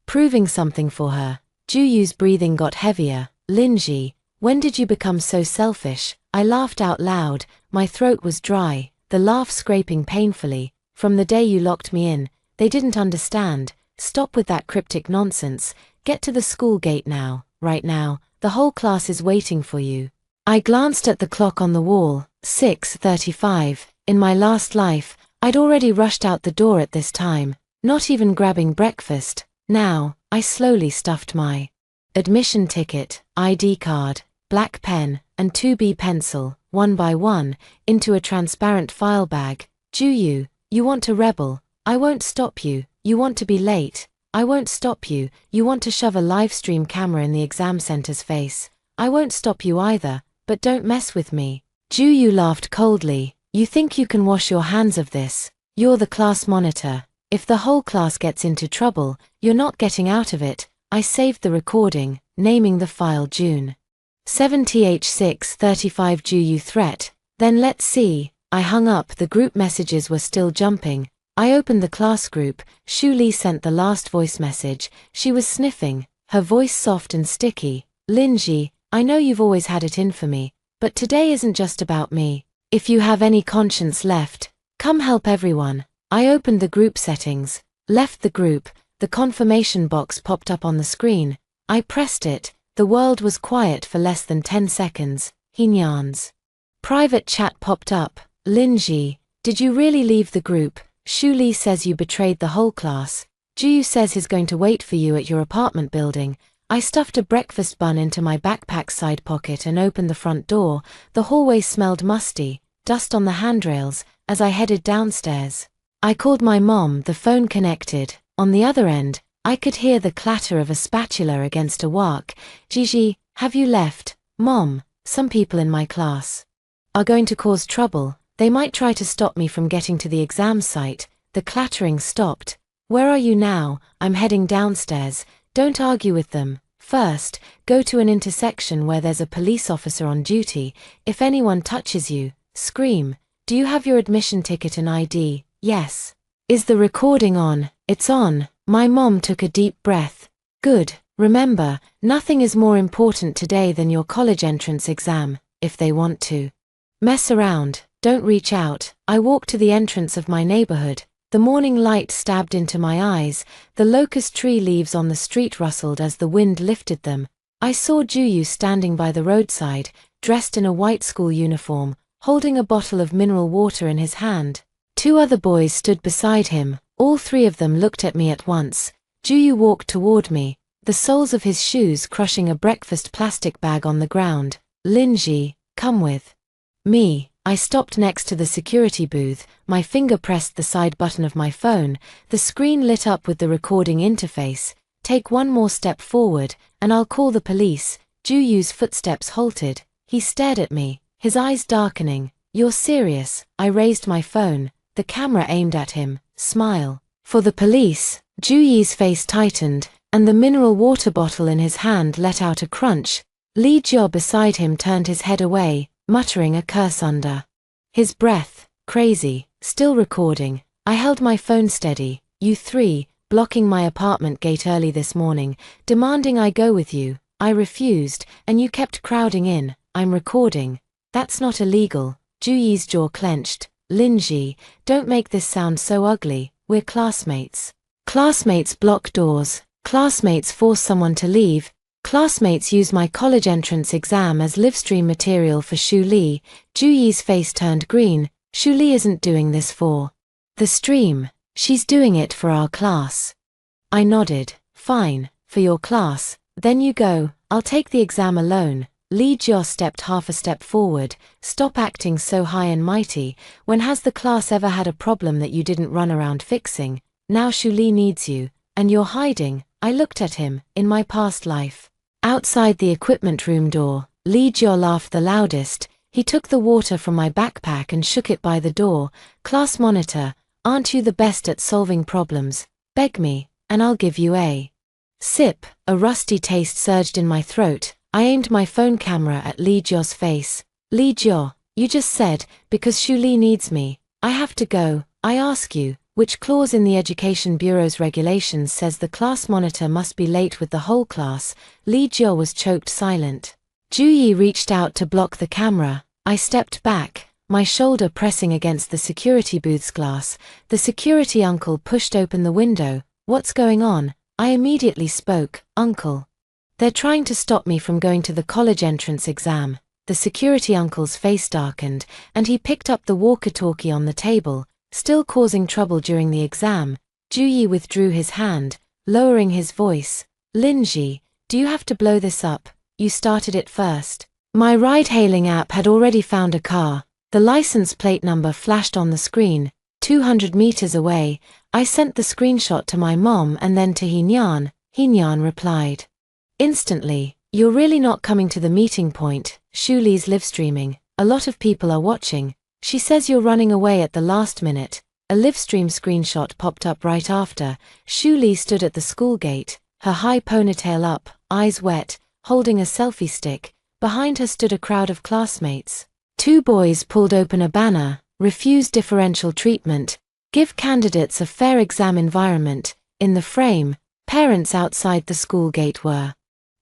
proving something for her." Juyu's breathing got heavier. "Linji, when did you become so selfish?" I laughed out loud. My throat was dry, the laugh scraping painfully. "From the day you locked me in, they didn't understand. Stop with that cryptic nonsense. Get to the school gate now, right now. The whole class is waiting for you." I glanced at the clock on the wall. 6:35. In my last life, I'd already rushed out the door at this time, not even grabbing breakfast. Now, I slowly stuffed my admission ticket, ID card, black pen, and 2B pencil, one by one, into a transparent file bag. "Juyu, you want to rebel? I won't stop you. You want to be late? I won't stop you. You want to shove a live stream camera in the exam center's face? I won't stop you either, but don't mess with me." Juyu laughed coldly. "You think you can wash your hands of this? You're the class monitor. If the whole class gets into trouble, you're not getting out of it." I saved the recording, naming the file June 7th 6:35 Juyu threat. "Then let's see." I hung up. The group messages were still jumping. I opened the class group. Shu Li sent the last voice message. She was sniffing, her voice soft and sticky. "Linji, I know you've always had it in for me, but today isn't just about me. If you have any conscience left, come help everyone." I opened the group settings, left the group. The confirmation box popped up on the screen. I pressed it. The world was quiet for less than 10 seconds. Hinyan's private chat popped up. "Linji, did you really leave the group? Shu Li says you betrayed the whole class. Juyu says he's going to wait for you at your apartment building." I stuffed a breakfast bun into my backpack side pocket and opened the front door. The hallway smelled musty, dust on the handrails, as I headed downstairs. I called my mom. The phone connected. On the other end, I could hear the clatter of a spatula against a wok. "Gigi, have you left?" "Mom, some people in my class are going to cause trouble. They might try to stop me from getting to the exam site." The clattering stopped. "Where are you now?" "I'm heading downstairs." "Don't argue with them. First, go to an intersection where there's a police officer on duty. If anyone touches you, scream. Do you have your admission ticket and ID?" "Yes." "Is the recording on?" "It's on." My mom took a deep breath. "Good. Remember, nothing is more important today than your college entrance exam. If they want to mess around, don't reach out." I walked to the entrance of my neighborhood. The morning light stabbed into my eyes. The locust tree leaves on the street rustled as the wind lifted them. I saw Juyu standing by the roadside, dressed in a white school uniform, holding a bottle of mineral water in his hand. 2 other boys stood beside him. All 3 of them looked at me at once. Juyu walked toward me, the soles of his shoes crushing a breakfast plastic bag on the ground. "Linji, come with me." I stopped next to the security booth, my finger pressed the side button of my phone, the screen lit up with the recording interface. Take one more step forward, and I'll call the police. Juyu's footsteps halted. He stared at me, his eyes darkening. You're serious? I raised my phone, the camera aimed at him. Smile. For the police. Juyu's face tightened, and the mineral water bottle in his hand let out a crunch. Lee Jo beside him turned his head away, muttering a curse under his breath. Crazy. Still recording. I held my phone steady. You three, blocking my apartment gate early this morning, demanding I go with you. I refused, and you kept crowding in. I'm recording. That's not illegal. Juyu's jaw clenched. Linji, don't make this sound so ugly. We're classmates. Classmates block doors. Classmates force someone to leave. Classmates use my college entrance exam as livestream material for Shu Li. Juyu's face turned green. Shu Li isn't doing this for the stream. She's doing it for our class. I nodded. Fine, for your class. Then you go. I'll take the exam alone. Lee Jo stepped half a step forward. Stop acting so high and mighty. When has the class ever had a problem that you didn't run around fixing? Now Shu Li needs you, and you're hiding. I looked at him. In my past life. Outside the equipment room door, Lee Jo laughed the loudest. He took the water from my backpack and shook it by the door. Class monitor, aren't you the best at solving problems? Beg me, and I'll give you a sip. A rusty taste surged in my throat. I aimed my phone camera at Lee Jo's face. Lee Jo, you just said, because Shu Li needs me, I have to go. I ask you, which clause in the Education Bureau's regulations says the class monitor must be late with the whole class? Lee Jo was choked silent. Juyi reached out to block the camera. I stepped back, my shoulder pressing against the security booth's glass. The security uncle pushed open the window. What's going on? I immediately spoke. Uncle. They're trying to stop me from going to the college entrance exam. The security uncle's face darkened, and he picked up the walkie-talkie on the table. Still causing trouble during the exam. Juyi withdrew his hand, lowering his voice. Linji, do you have to blow this up? You started it first. My ride-hailing app had already found a car. The license plate number flashed on the screen. 200 meters away. I sent the screenshot to my mom and then to Hinyan. Hinyan replied instantly. You're really not coming to the meeting point. Shu Li's livestreaming. A lot of people are watching. She says you're running away at the last minute. A livestream screenshot popped up right after. Shu Li stood at the school gate, her high ponytail up, eyes wet, holding a selfie stick. Behind her stood a crowd of classmates. Two boys pulled open a banner, refuse differential treatment, give candidates a fair exam environment. In the frame, parents outside the school gate were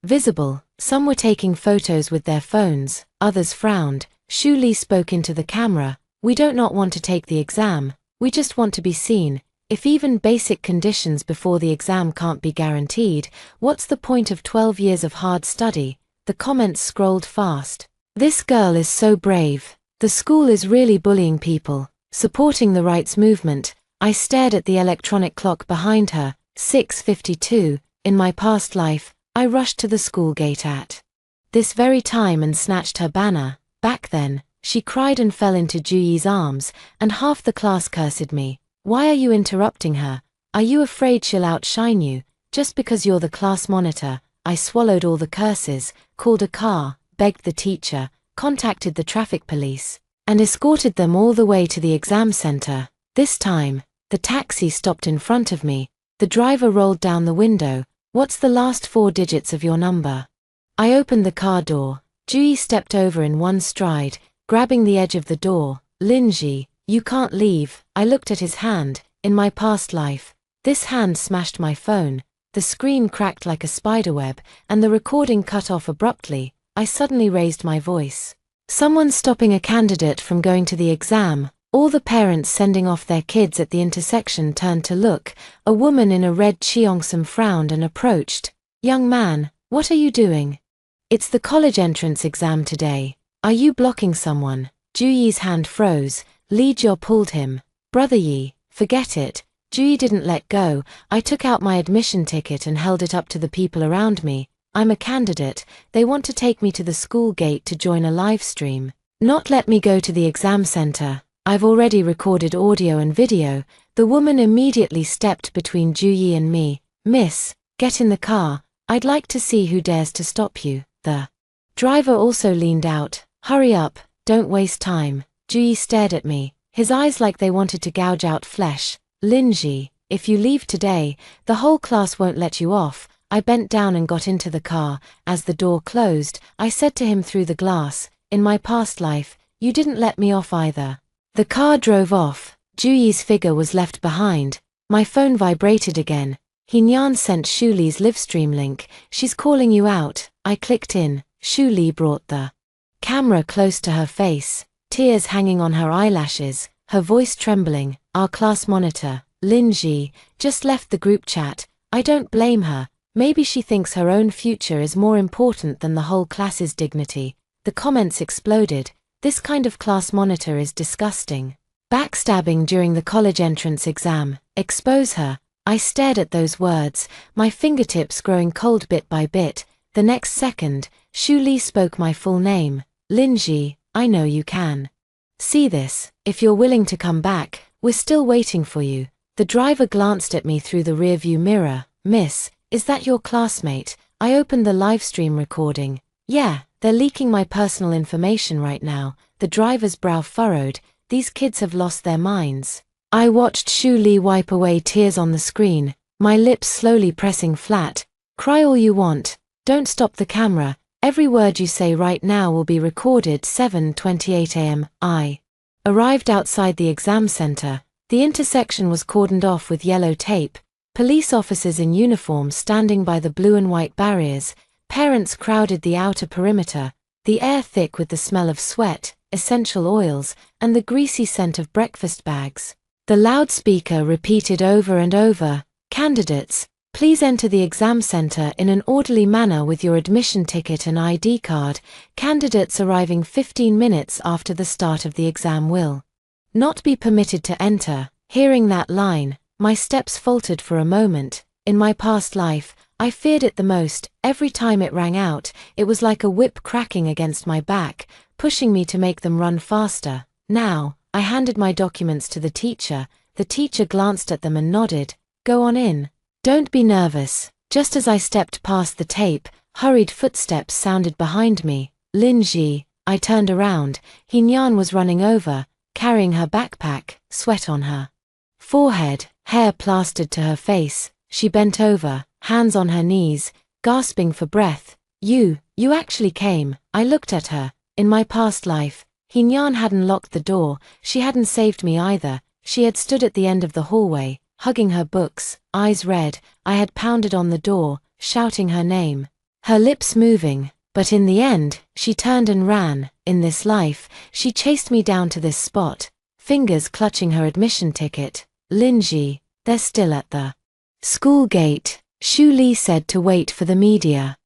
visible. Some were taking photos with their phones, others frowned. Shu Li spoke into the camera. We don't not want to take the exam, we just want to be seen. If even basic conditions before the exam can't be guaranteed, what's the point of 12 years of hard study? The comments scrolled fast. This girl is so brave. The school is really bullying people, supporting the rights movement. I stared at the electronic clock behind her. 6:52. In my past life, I rushed to the school gate at this very time and snatched her banner. Back then, she cried and fell into Juyi's arms, and half the class cursed me. Why are you interrupting her? Are you afraid she'll outshine you, just because you're the class monitor? I swallowed all the curses, called a car, begged the teacher, contacted the traffic police, and escorted them all the way to the exam center. This time, the taxi stopped in front of me. The driver rolled down the window. What's the last 4 digits of your number? I opened the car door. Juyi stepped over in one stride, grabbing the edge of the door. Linji, you can't leave. I looked at his hand. In my past life, this hand smashed my phone. The screen cracked like a spiderweb, and the recording cut off abruptly. I suddenly raised my voice. Someone stopping a candidate from going to the exam. All the parents sending off their kids at the intersection turned to look. A woman in a red cheongsam frowned and approached. Young man, what are you doing? It's the college entrance exam today. Are you blocking someone? Juyi's hand froze. Lee Jo pulled him. Brother Yi, forget it. Juyi didn't let go. I took out my admission ticket and held it up to the people around me. I'm a candidate. They want to take me to the school gate to join a live stream. Not let me go to the exam center. I've already recorded audio and video. The woman immediately stepped between Ju-yi and me. Miss, get in the car. I'd like to see who dares to stop you. The driver also leaned out. Hurry up, don't waste time. Ju-yi stared at me, his eyes like they wanted to gouge out flesh. Linji, if you leave today, the whole class won't let you off. I bent down and got into the car. As the door closed, I said to him through the glass, in my past life, you didn't let me off either. The car drove off. Ju-yi's figure was left behind. My phone vibrated again. He-nyan sent Shu-li's livestream link. She's calling you out. I clicked in. Shu-li brought the camera close to her face, tears hanging on her eyelashes, her voice trembling. Our class monitor, Linji, just left the group chat. I don't blame her. Maybe she thinks her own future is more important than the whole class's dignity. The comments exploded. This kind of class monitor is disgusting. Backstabbing during the college entrance exam. Expose her. I stared at those words, my fingertips growing cold bit by bit. The next second, Shu-li spoke my full name. Linji, I know you can. See this. If you're willing to come back, we're still waiting for you. The driver glanced at me through the rearview mirror. Miss, is that your classmate? I opened the livestream recording. Yeah, they're leaking my personal information right now. The driver's brow furrowed. These kids have lost their minds. I watched Shu-li wipe away tears on the screen, my lips slowly pressing flat. Cry all you want. Don't stop the camera. Every word you say right now will be recorded. 7:28 a.m. I arrived outside the exam center. The intersection was cordoned off with yellow tape. Police officers in uniform standing by the blue and white barriers. Parents crowded the outer perimeter. The air thick with the smell of sweat, essential oils, and the greasy scent of breakfast bags. The loudspeaker repeated over and over, "Candidates, please enter the exam center in an orderly manner with your admission ticket and ID card. Candidates arriving 15 minutes after the start of the exam will not be permitted to enter." Hearing that line, my steps faltered for a moment. In my past life, I feared it the most. Every time it rang out, it was like a whip cracking against my back, pushing me to make them run faster. Now, I handed my documents to the teacher. The teacher glanced at them and nodded. Go on in. Don't be nervous. Just as I stepped past the tape, hurried footsteps sounded behind me. Linji, I turned around. He-nyan was running over, carrying her backpack, sweat on her forehead, hair plastered to her face. She bent over, hands on her knees, gasping for breath. You actually came. I looked at her. In my past life, He-nyan hadn't locked the door. She hadn't saved me either. She had stood at the end of the hallway, hugging her books, eyes red. I had pounded on the door, shouting her name, her lips moving. But in the end, she turned and ran. In this life, she chased me down to this spot, fingers clutching her admission ticket. Linji, they're still at the school gate. Shu-li said to wait for the media.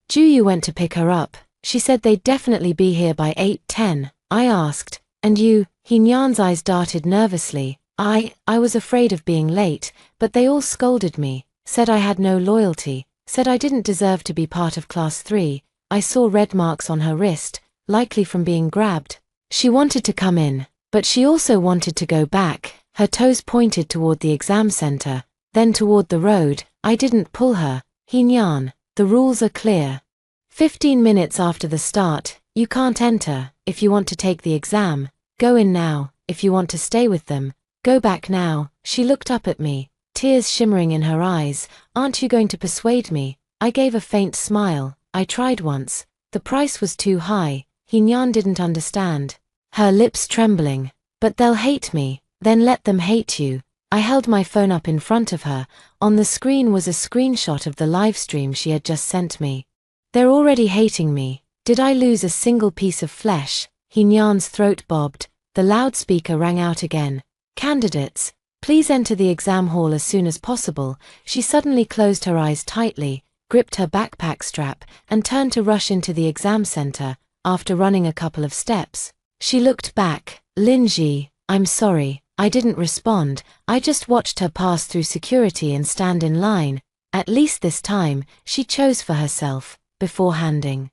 Ju-yi went to pick her up. She said they'd definitely be here by 8:10. I asked, and you? He-nyan's eyes darted nervously. I was afraid of being late, but they all scolded me, said I had no loyalty, said I didn't deserve to be part of class 3. I saw red marks on her wrist, likely from being grabbed. She wanted to come in, but she also wanted to go back. Her toes pointed toward the exam center, then toward the road. I didn't pull her. He-nyan, the rules are clear. 15 minutes after the start, you can't enter. If you want to take the exam, go in now. If you want to stay with them, go back now. She looked up at me, tears shimmering in her eyes. Aren't you going to persuade me? I gave a faint smile. I tried once. The price was too high. He-nyan didn't understand. Her lips trembling. But they'll hate me. Then let them hate you. I held my phone up in front of her. On the screen was a screenshot of the livestream she had just sent me. They're already hating me. Did I lose a single piece of flesh? He-nyan's throat bobbed. The loudspeaker rang out again. Candidates, please enter the exam hall as soon as possible. She suddenly closed her eyes tightly, gripped her backpack strap, and turned to rush into the exam center. After running a couple of steps, she looked back. Linji, I'm sorry. I didn't respond. I just watched her pass through security and stand in line. At least this time, she chose for herself, before handing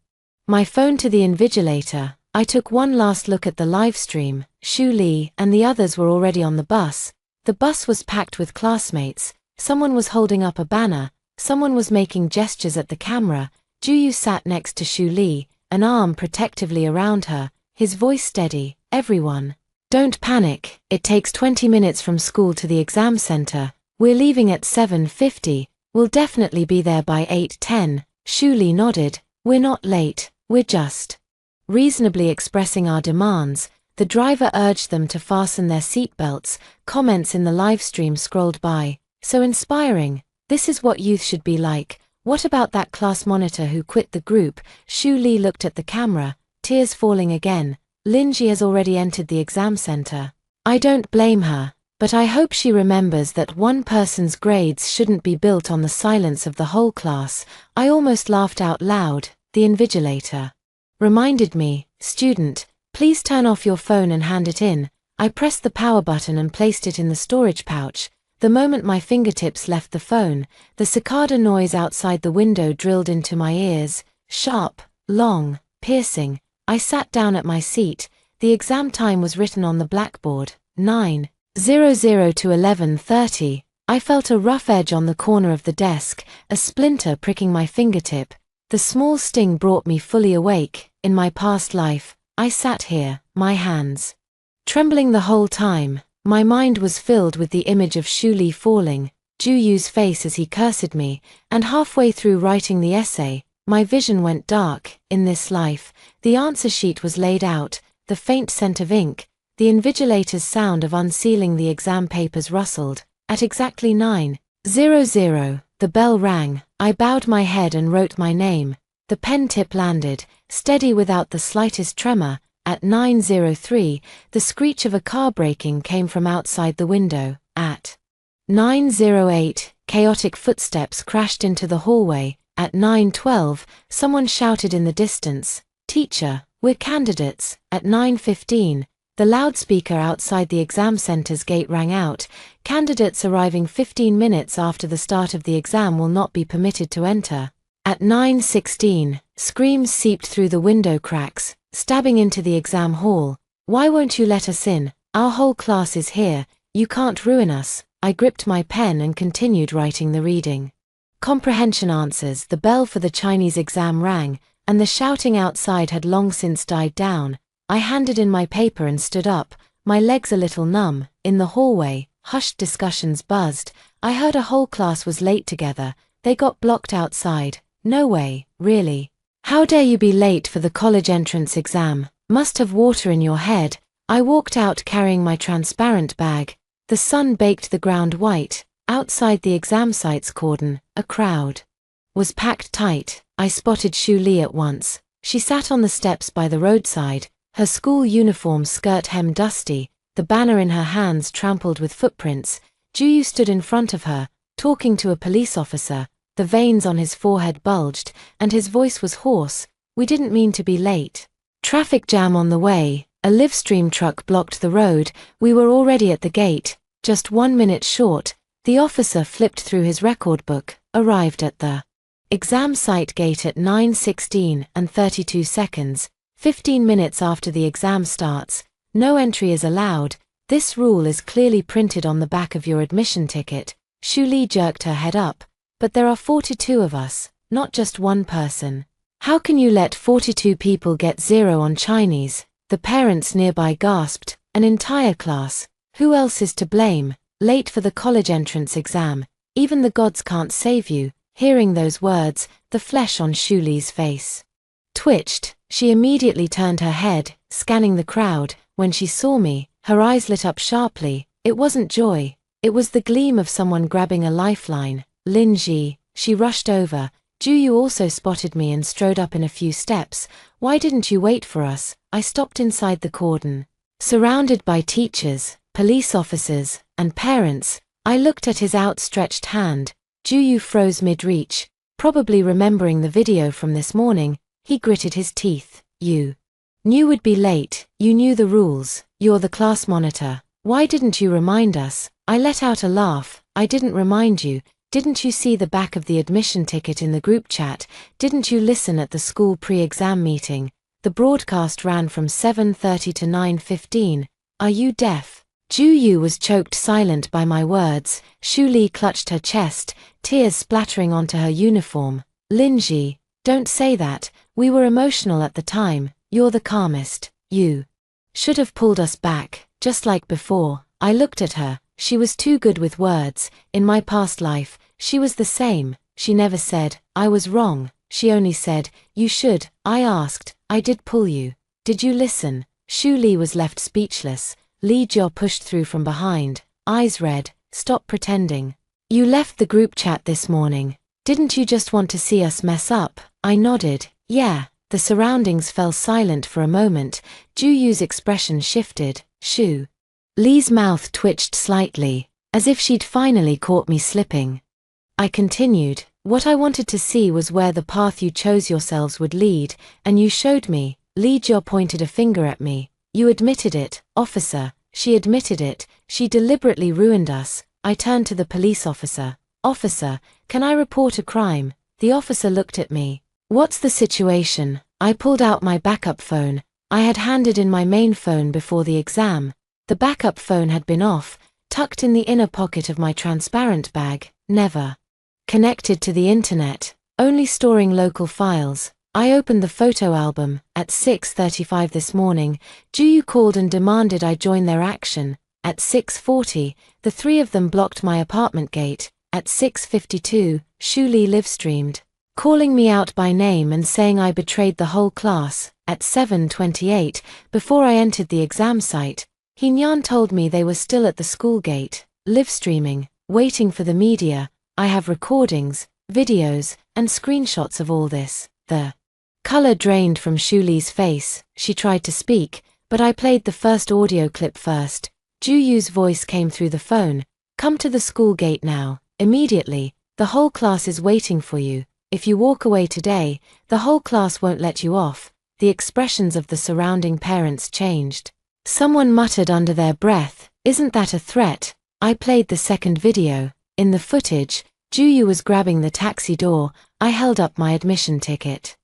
my phone to the invigilator. I took one last look at the live stream. Shu Li and the others were already on the bus. The bus was packed with classmates. Someone was holding up a banner. Someone was making gestures at the camera. Juyu sat next to Shu Li, an arm protectively around her, his voice steady. Everyone, don't panic. It takes 20 minutes from school to the exam center. We're leaving at 7:50. We'll definitely be there by 8:10. Shu Li nodded. We're not late. We're just reasonably expressing our demands. The driver urged them to fasten their seatbelts. Comments in the live stream scrolled by. So inspiring. This is what youth should be like. What about that class monitor who quit the group? Shu Li looked at the camera, tears falling again. Linji has already entered the exam center. I don't blame her, but I hope she remembers that one person's grades shouldn't be built on the silence of the whole class. I almost laughed out loud. The invigilator reminded me, student, please turn off your phone and hand it in. I pressed the power button and placed it in the storage pouch. The moment my fingertips left the phone, the cicada noise outside the window drilled into my ears, sharp, long, piercing. I sat down at my seat. The exam time was written on the blackboard, 9:00 to 11:30. I felt a rough edge on the corner of the desk, a splinter pricking my fingertip. The small sting brought me fully awake. In my past life, I sat here, my hands trembling the whole time. My mind was filled with the image of Shu Li falling, Juyu's face as he cursed me, and halfway through writing the essay, my vision went dark. In this life, the answer sheet was laid out, the faint scent of ink, the invigilator's sound of unsealing the exam papers rustled. At exactly 9:00, the bell rang. I bowed my head and wrote my name. The pen tip landed, steady without the slightest tremor. At 9:03, the screech of a car braking came from outside the window. At 9:08, chaotic footsteps crashed into the hallway. At 9:12, someone shouted in the distance, "Teacher, we're candidates." At 9:15, the loudspeaker outside the exam center's gate rang out. Candidates arriving 15 minutes after the start of the exam will not be permitted to enter. At 9:16, screams seeped through the window cracks, stabbing into the exam hall. "Why won't you let us in? Our whole class is here. You can't ruin us." I gripped my pen and continued writing the reading comprehension answers. The bell for the Chinese exam rang, and the shouting outside had long since died down. I handed in my paper and stood up, my legs a little numb. In the hallway, hushed discussions buzzed. I heard a whole class was late together. They got blocked outside. No way, really. How dare you be late for the college entrance exam? Must have water in your head. I walked out carrying my transparent bag. The sun baked the ground white. Outside the exam site's cordon, a crowd was packed tight. I spotted Shu Li at once. She sat on the steps by the roadside, her school uniform skirt hem dusty, the banner in her hands trampled with footprints. Juyu stood in front of her, talking to a police officer. The veins on his forehead bulged, and his voice was hoarse. "We didn't mean to be late. Traffic jam on the way. A Livestream truck blocked the road. We were already at the gate, just 1 minute short." The officer flipped through his record book, arrived at the exam site gate at 9:16 and 32 seconds, 15 minutes after the exam starts. "No entry is allowed. This rule is clearly printed on the back of your admission ticket." Shu Li jerked her head up. "But there are 42 of us, not just one person. How can you let 42 people get 0 on Chinese?" The parents nearby gasped. "An entire class. Who else is to blame? Late for the college entrance exam. Even the gods can't save you." Hearing those words, the flesh on Shu Li's face twitched. She immediately turned her head, scanning the crowd. When she saw me, her eyes lit up sharply. It wasn't joy. It was the gleam of someone grabbing a lifeline. "Linji." She rushed over. "Juyu also spotted me and strode up in a few steps." "Why didn't you wait for us?" I stopped inside the cordon. Surrounded by teachers, police officers, and parents, I looked at his outstretched hand. Juyu froze mid-reach. Probably remembering the video from this morning, he gritted his teeth. "You knew we'd be late. You knew the rules. You're the class monitor. Why didn't you remind us?" I let out a laugh. "I didn't remind you. Didn't you see the back of the admission ticket in the group chat? Didn't you listen at the school pre-exam meeting? The broadcast ran from 7:30 to 9:15. Are you deaf? Ju Yu was choked silent by my words. Shu Li clutched her chest, tears splattering onto her uniform. Linji, don't say that. We were emotional at the time. You're the calmest. You should have pulled us back, just like before. I looked at her. She was too good with words. In my past life, she was the same. She never said, I was wrong. She only said, you should. I asked, I did pull you. Did you listen? Shu Li was left speechless. Li Jiao pushed through from behind, eyes red. Stop pretending. You left the group chat this morning. Didn't you just want to see us mess up? I nodded. Yeah. The surroundings fell silent for a moment. Ju Yu's expression shifted. Shu Li's mouth twitched slightly, as if she'd finally caught me slipping. I continued. What I wanted to see was where the path you chose yourselves would lead, and you showed me. Li Jiao pointed a finger at me. You admitted it, officer. She admitted it. She deliberately ruined us. I turned to the police officer. Officer, can I report a crime? The officer looked at me. What's the situation? I pulled out my backup phone. I had handed in my main phone before the exam. The backup phone had been off, tucked in the inner pocket of my transparent bag, never connected to the internet, only storing local files. I opened the photo album. At 6:35 this morning, Ju Yu called and demanded I join their action. At 6:40, the three of them blocked my apartment gate. At 6:52, Shu Li livestreamed, calling me out by name and saying I betrayed the whole class. At 7:28, before I entered the exam site, He Nian told me they were still at the school gate, livestreaming, waiting for the media. I have recordings, videos, and screenshots of all this. The color drained from Shu Li's face. She tried to speak, but I played the first audio clip first. Ju Yu's voice came through the phone. Come to the school gate now, immediately. The whole class is waiting for you. If you walk away today, the whole class won't let you off. The expressions of the surrounding parents changed. Someone muttered under their breath, isn't that a threat? I played the second video. In the footage, Ju Yu was grabbing the taxi door. I held up my admission ticket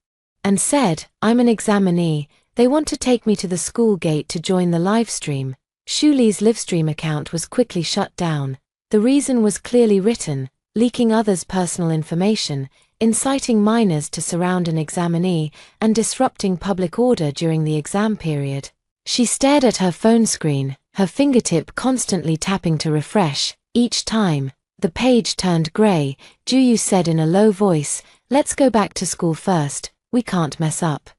and said, I'm an examinee. They want to take me to the school gate to join the livestream. Shu Li's livestream account was quickly shut down. The reason was clearly written, leaking others' personal information, inciting minors to surround an examinee, and disrupting public order during the exam period. She stared at her phone screen, her fingertip constantly tapping to refresh. Each time the page turned gray, Ju Yu said in a low voice, let's go back to school first, we can't mess up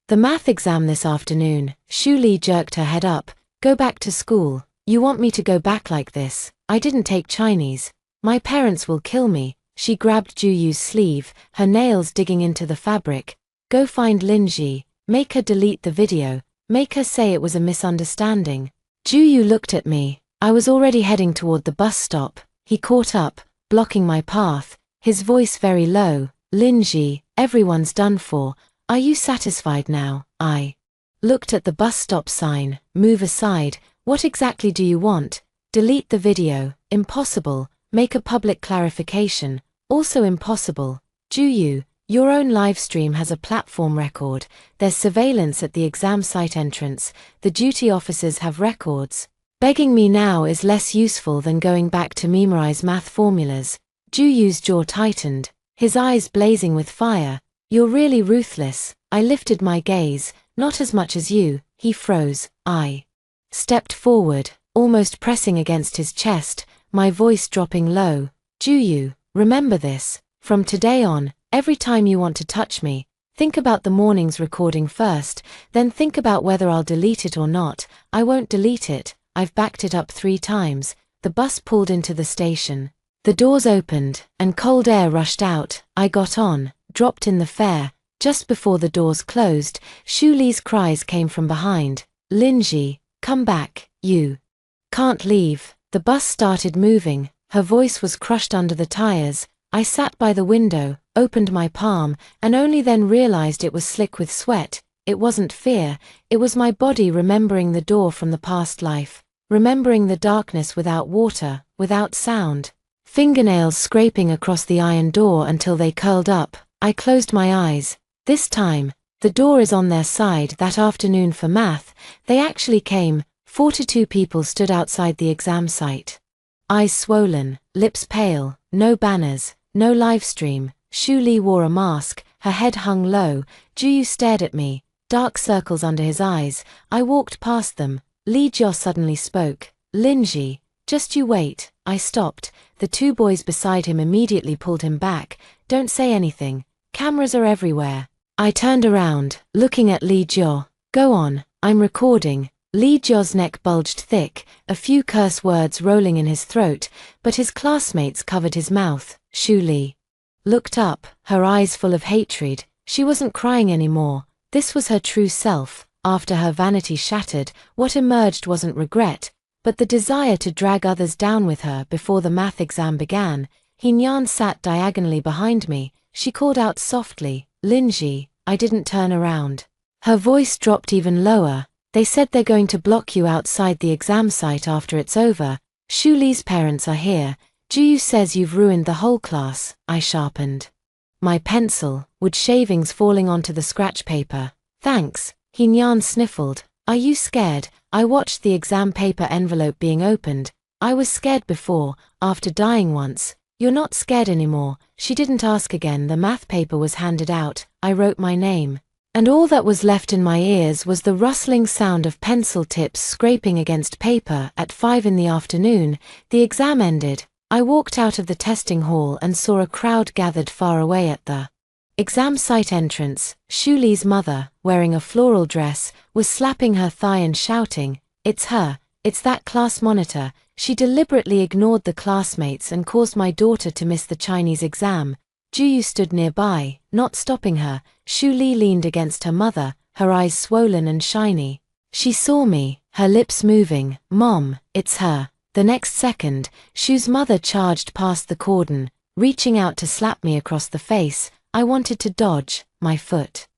the math exam this afternoon. Shu Li jerked her head up. Go back to school? You want me to go back like this? I didn't take Chinese. My parents will kill me. She grabbed Ju Yu's sleeve, her nails digging into the fabric. Go find Linji, make her delete the video, make her say it was a misunderstanding. Ju Yu looked at me. I was already heading toward the bus stop. He caught up, blocking my path, his voice very low. Linji, everyone's done for. Are you satisfied now? I looked at the bus stop sign. Move aside. What exactly do you want? Delete the video. Impossible. Make a public clarification. Also impossible. Ju Yu, your own livestream has a platform record. There's surveillance at the exam site entrance. The duty officers have records. Begging me now is less useful than going back to memorize math formulas. Ju Yu's jaw tightened, his eyes blazing with fire. You're really ruthless. I lifted my gaze. Not as much as you. He froze. I stepped forward, almost pressing against his chest, my voice dropping low. Ju Yu, remember this. From today on, every time you want to touch me, think about the morning's recording first, then think about whether I'll delete it or not. I won't delete it. I've backed it up 3 times. The bus pulled into the station. The doors opened, and cold air rushed out. I got on, dropped in the fare. Just before the doors closed, Shu Li's cries came from behind. Linji, come back. You can't leave. The bus started moving. Her voice was crushed under the tires. I sat by the window, opened my palm, and only then realized it was slick with sweat. It wasn't fear, it was my body remembering the door from the past life, remembering the darkness without water, without sound. Fingernails scraping across the iron door until they curled up. I closed my eyes. This time, The door is on their side that afternoon for math. They actually came. 42 people stood outside the exam site. Eyes swollen, lips pale, no banners, no live stream. Shu Li wore a mask, her head hung low. Juyu stared at me, dark circles under his eyes. I walked past them. Li Jia suddenly spoke. Linji, just you wait. I stopped. The two boys beside him immediately pulled him back. Don't say anything. Cameras are everywhere. I turned around, looking at Li Jia. Go on, I'm recording. Li Jia's neck bulged thick, a few curse words rolling in his throat, but his classmates covered his mouth. Shu Li looked up, her eyes full of hatred. She wasn't crying anymore. This was her true self. After her vanity shattered, what emerged wasn't regret, but the desire to drag others down with her. Before the math exam began, Hinyan sat diagonally behind me. She called out softly, Linji. I didn't turn around. Her voice dropped even lower. They said they're going to block you outside the exam site after it's over. Shu Li's parents are here. Juyu says you've ruined the whole class. I sharpened my pencil, wood shavings falling onto the scratch paper. Thanks. Hinyan sniffled. Are you scared? I watched the exam paper envelope being opened. I was scared before, after dying once. You're not scared anymore. She didn't ask again. The math paper was handed out. I wrote my name. And all that was left in my ears was the rustling sound of pencil tips scraping against paper. At 5 in the afternoon, the exam ended. I walked out of the testing hall and saw a crowd gathered far away at the exam site entrance. Shu Li's mother, wearing a floral dress, was slapping her thigh and shouting, "It's her, it's that class monitor." She deliberately ignored the classmates and caused my daughter to miss the Chinese exam. Juyu stood nearby, not stopping her. Shu Li leaned against her mother, her eyes swollen and shiny. She saw me, her lips moving. Mom, it's her. The next second, Shu's mother charged past the cordon, reaching out to slap me across the face. I wanted to dodge, my foot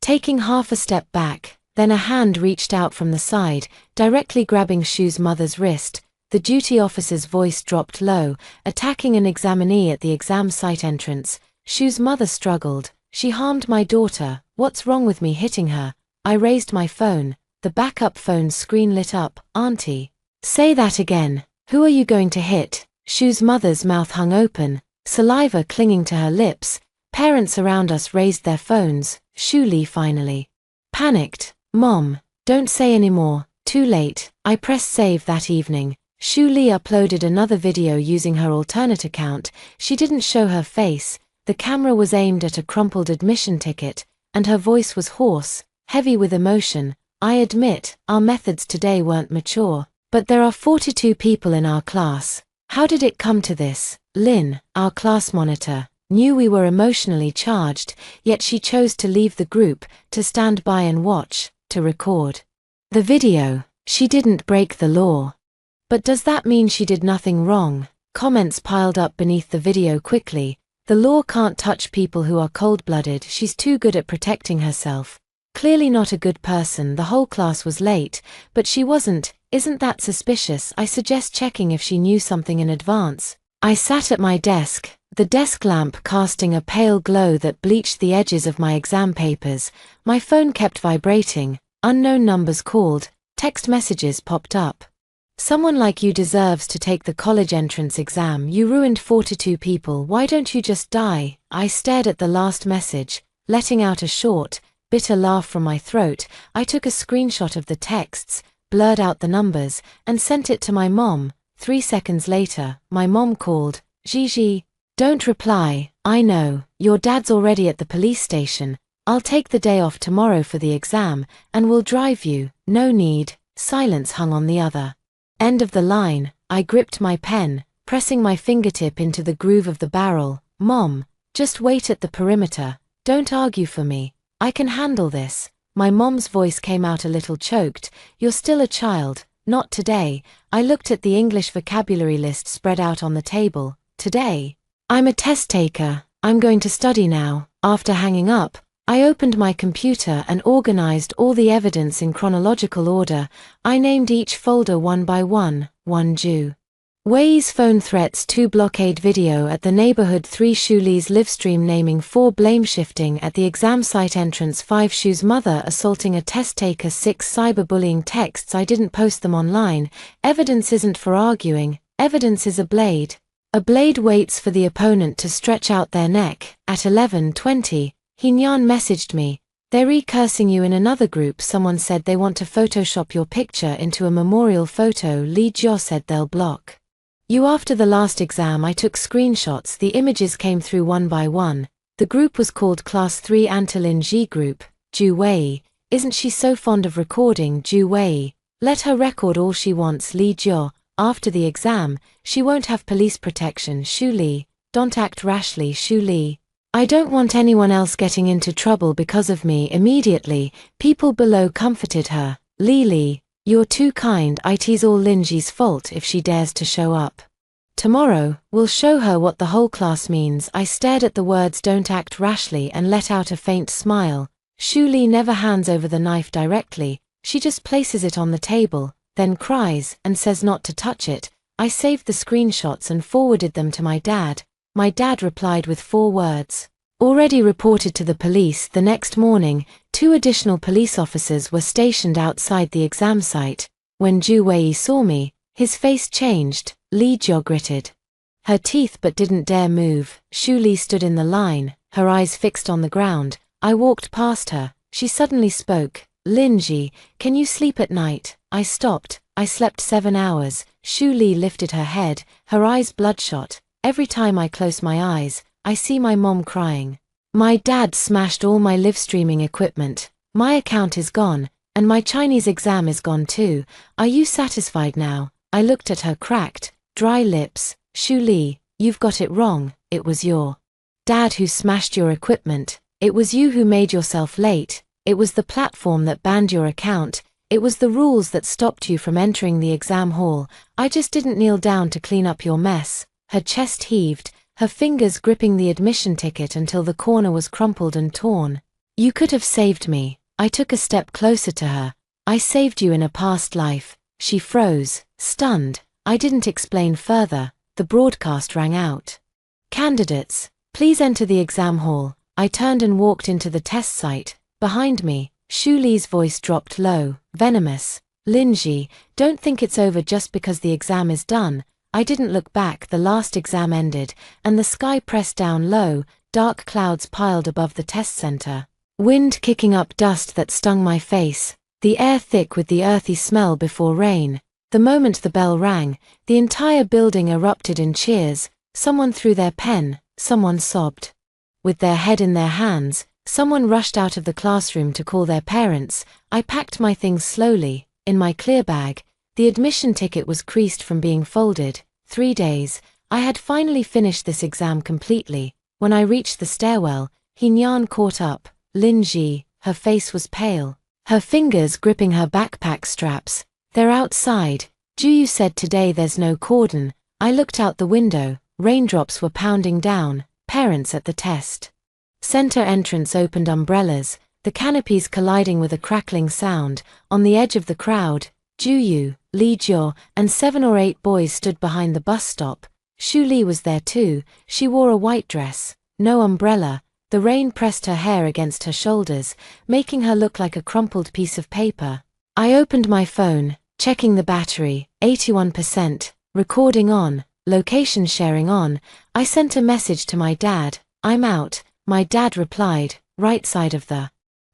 taking half a step back. Then a hand reached out from the side, directly grabbing Shu's mother's wrist. The duty officer's voice dropped low, attacking an examinee at the exam site entrance. Shu's mother struggled. She harmed my daughter. What's wrong with me hitting her? I raised my phone. The backup phone's screen lit up. Auntie. Say that again. Who are you going to hit? Shu's mother's mouth hung open, saliva clinging to her lips. Parents around us raised their phones. Shu Li finally panicked. Mom, don't say anymore. Too late. I pressed save that evening. Shu Li uploaded another video using her alternate account. She didn't show her face. The camera was aimed at a crumpled admission ticket, and her voice was hoarse, heavy with emotion. I admit, our methods today weren't mature, but there are 42 people in our class. How did it come to this? Lin, our class monitor, knew we were emotionally charged, yet she chose to leave the group, to stand by and watch, to record the video. She didn't break the law. But does that mean she did nothing wrong? Comments piled up beneath the video quickly. The law can't touch people who are cold-blooded. She's too good at protecting herself. Clearly not a good person. The whole class was late, but she wasn't. Isn't that suspicious? I suggest checking if she knew something in advance. I sat at my desk, the desk lamp casting a pale glow that bleached the edges of my exam papers. My phone kept vibrating. Unknown numbers called. Text messages popped up. Someone like you deserves to take the college entrance exam. You ruined 42 people. Why don't you just die? I stared at the last message, letting out a short, bitter laugh from my throat. I took a screenshot of the texts, blurred out the numbers, and sent it to my mom. 3 seconds later, my mom called. Gigi, don't reply. I know, your dad's already at the police station. I'll take the day off tomorrow for the exam, and we'll drive you. No need. Silence hung on the other end of the line. I gripped my pen, pressing my fingertip into the groove of the barrel. Mom, just wait at the perimeter. Don't argue for me. I can handle this. My mom's voice came out a little choked. You're still a child. Not today. I looked at the English vocabulary list spread out on the table. Today. I'm a test taker. I'm going to study now. After hanging up, I opened my computer and organized all the evidence in chronological order. I named each folder one by one. 1 Jew. Wei's phone threats 2 blockade video at the neighborhood 3 Shuli's livestream naming 4 blame shifting at the exam site entrance 5 Shu's mother assaulting a test taker 6 cyberbullying texts I didn't post them online, evidence isn't for arguing, evidence is a blade. A blade waits for the opponent to stretch out their neck. At 11:20, Hinyan messaged me, "They're re-cursing you in another group. Someone said they want to Photoshop your picture into a memorial photo. Lee Jo said they'll block you." After the last exam I took screenshots. The images came through one by one. The group was called Class 3 Antolin G Group. Ju Wei, isn't she so fond of recording? Ju Wei, let her record all she wants. Lee Jo, after the exam, she won't have police protection. Shu Li, don't act rashly. Shu Li, I don't want anyone else getting into trouble because of me. Immediately, people below comforted her. Li, you're too kind. It's all Linji's fault if she dares to show up. Tomorrow, we'll show her what the whole class means. I stared at the words don't act rashly and let out a faint smile. Shu Li never hands over the knife directly, she just places it on the table, then cries and says not to touch it. I saved the screenshots and forwarded them to my dad. My dad replied with 4 words. Already reported to the police. The next morning, 2 additional police officers were stationed outside the exam site. When Ju Wei saw me, his face changed. Li Jo gritted her teeth but didn't dare move. Shu Li stood in the line, her eyes fixed on the ground. I walked past her. She suddenly spoke. Linji, can you sleep at night? I stopped. I slept 7 hours. Shu Li lifted her head, her eyes bloodshot. Every time I close my eyes, I see my mom crying. My dad smashed all my live streaming equipment. My account is gone, and my Chinese exam is gone too. Are you satisfied now? I looked at her cracked, dry lips. Shu Li, you've got it wrong. It was your dad who smashed your equipment. It was you who made yourself late. It was the platform that banned your account. It was the rules that stopped you from entering the exam hall. I just didn't kneel down to clean up your mess. Her chest heaved, her fingers gripping the admission ticket until the corner was crumpled and torn. You could have saved me. I took a step closer to her. I saved you in a past life. She froze, stunned. I didn't explain further. The broadcast rang out. Candidates, please enter the exam hall. I turned and walked into the test site. Behind me, Shu Li's voice dropped low, venomous. Linji, don't think it's over just because the exam is done. I didn't look back. The last exam ended, and the sky pressed down low, dark clouds piled above the test center. Wind kicking up dust that stung my face, the air thick with the earthy smell before rain. The moment the bell rang, the entire building erupted in cheers. Someone threw their pen, someone sobbed. With their head in their hands, someone rushed out of the classroom to call their parents. I packed my things slowly, in my clear bag. The admission ticket was creased from being folded. 3 days, I had finally finished this exam completely. When I reached the stairwell, Hinyan caught up. Linji, her face was pale, her fingers gripping her backpack straps. They're outside. Juyu said today there's no cordon. I looked out the window. Raindrops were pounding down. Parents at the test center entrance opened umbrellas, the canopies colliding with a crackling sound. On the edge of the crowd, Juyu, Li Jo, and 7 or 8 boys stood behind the bus stop. Shu Li was there too. She wore a white dress, no umbrella. The rain pressed her hair against her shoulders, making her look like a crumpled piece of paper. I opened my phone, checking the battery, 81%, recording on, location sharing on. I sent a message to my dad. I'm out. My dad replied, right side of the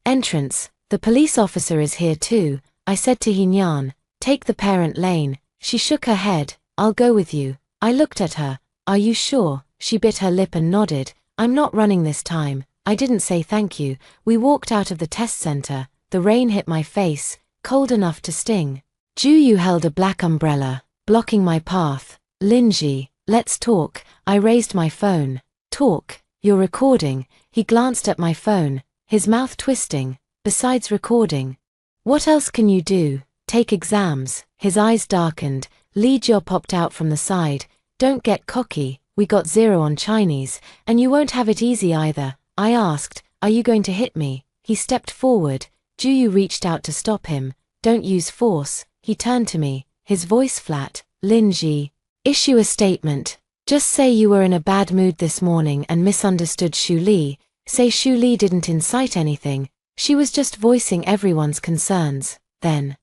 entrance. The police officer is here too. I said to Hinyan, take the parent lane. She shook her head. I'll go with you. I looked at her. Are you sure? She bit her lip and nodded. I'm not running this time. I didn't say thank you. We walked out of the test center. The rain hit my face, cold enough to sting. Juyu held a black umbrella, blocking my path. Linji, let's talk. I raised my phone. Talk? You're recording. He glanced at my phone, his mouth twisting. Besides recording, what else can you do? Take exams. His eyes darkened. Li Jo popped out from the side. Don't get cocky. We got 0 on Chinese, and you won't have it easy either. I asked, are you going to hit me? He stepped forward. Juyu reached out to stop him. Don't use force. He turned to me, his voice flat. Linji, Issue a statement. Just say you were in a bad mood this morning and misunderstood Shu Li. Say Shu Li didn't incite anything, she was just voicing everyone's concerns. Then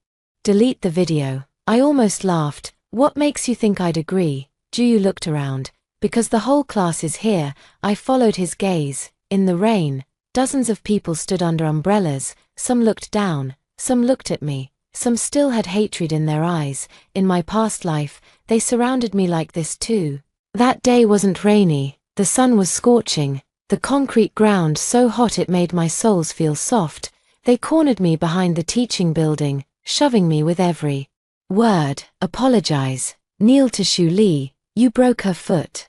delete the video. I almost laughed. What makes you think I'd agree? Juyu looked around. Because the whole class is here. I followed his gaze. In the rain, dozens of people stood under umbrellas. Some looked down, some looked at me, some still had hatred in their eyes. In my past life, they surrounded me like this too. That day wasn't rainy. The sun was scorching. The concrete ground so hot it made my soles feel soft. They cornered me behind the teaching building, shoving me with every word. Apologize. Kneel to Shu Li. You broke her foot.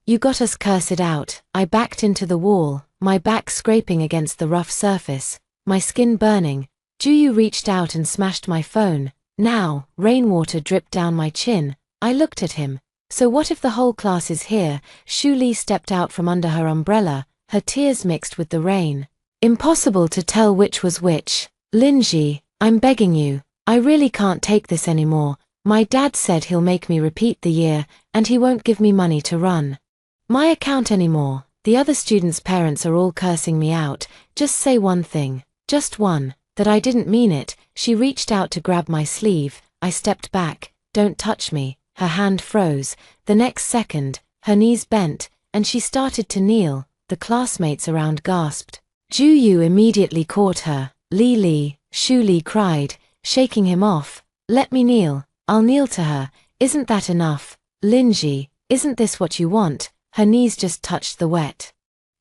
You got us cursed out. I backed into the wall, my back scraping against the rough surface, my skin burning. Juyu reached out and smashed my phone. Now, rainwater dripped down my chin. I looked at him. So what if the whole class is here? Shu Li stepped out from under her umbrella, her tears mixed with the rain. Impossible to tell which was which. Linji, I'm begging you. I really can't take this anymore. My dad said he'll make me repeat the year, and he won't give me money to run my account anymore. The other students' parents are all cursing me out. Just say one thing. Just one. That I didn't mean it. She reached out to grab my sleeve. I stepped back. Don't touch me. Her hand froze. The next second, her knees bent, and she started to kneel. The classmates around gasped. Juyu immediately caught her. Li, Shu Li cried, shaking him off. Let me kneel. I'll kneel to her. Isn't that enough? Linji, isn't this what you want? Her knees just touched the wet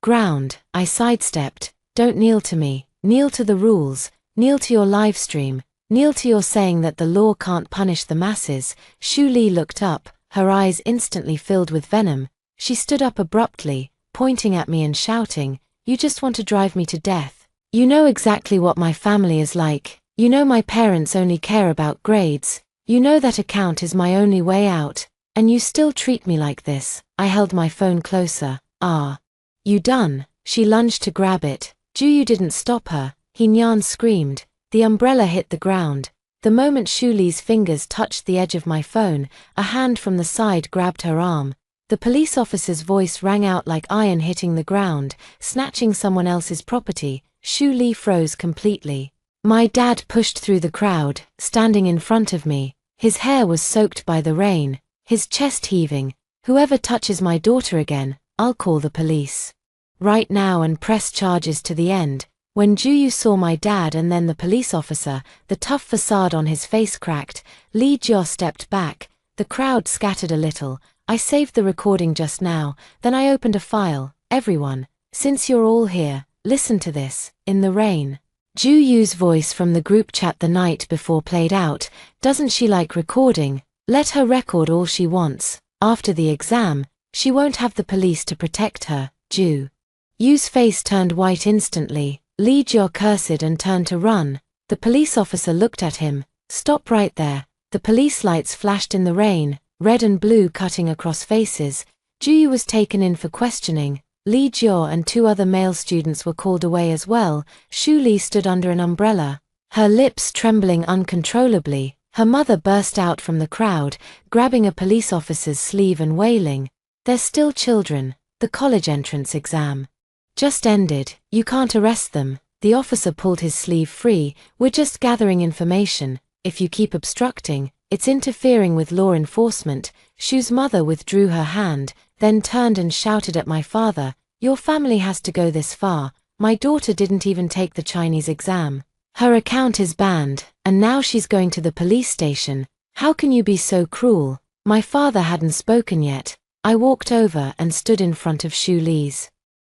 ground. I sidestepped. Don't kneel to me. Kneel to the rules. Kneel to your live stream. Kneel to your saying that the law can't punish the masses. Shu Li looked up, her eyes instantly filled with venom. She stood up abruptly, pointing at me and shouting, "You just want to drive me to death. You know exactly what my family is like. You know my parents only care about grades. You know that account is my only way out. And you still treat me like this." I held my phone closer. "Ah. You done?" She lunged to grab it. Juyu didn't stop her. He Nyan screamed. The umbrella hit the ground. The moment Shu Li's fingers touched the edge of my phone, a hand from the side grabbed her arm. The police officer's voice rang out like iron hitting the ground, snatching someone else's property. Shu Li froze completely. My dad pushed through the crowd, standing in front of me. His hair was soaked by the rain, his chest heaving. "Whoever touches my daughter again, I'll call the police right now and press charges to the end." When Juyu saw my dad and then the police officer, the tough facade on his face cracked. Li Jia stepped back. The crowd scattered a little. "I saved the recording just now, then I opened a file. Everyone, since you're all here, listen to this." In the rain, Juyu's voice from the group chat the night before played out. "Doesn't she like recording? Let her record all she wants. After the exam, she won't have the police to protect her." Juyu's face turned white instantly. Li Jia cursed and turned to run. The police officer looked at him. "Stop right there." The police lights flashed in the rain, red and blue cutting across faces. Juyu was taken in for questioning. Li Jia and 2 other male students were called away as well. Shu Li stood under an umbrella, her lips trembling uncontrollably. Her mother burst out from the crowd, grabbing a police officer's sleeve and wailing, "They're still children. The college entrance exam just ended. You can't arrest them." The officer pulled his sleeve free. "We're just gathering information. If you keep obstructing, it's interfering with law enforcement." Shu's mother withdrew her hand, then turned and shouted at my father, "Your family has to go this far. My daughter didn't even take the Chinese exam. Her account is banned, and now she's going to the police station. How can you be so cruel?" My father hadn't spoken yet. I walked over and stood in front of Shu Li's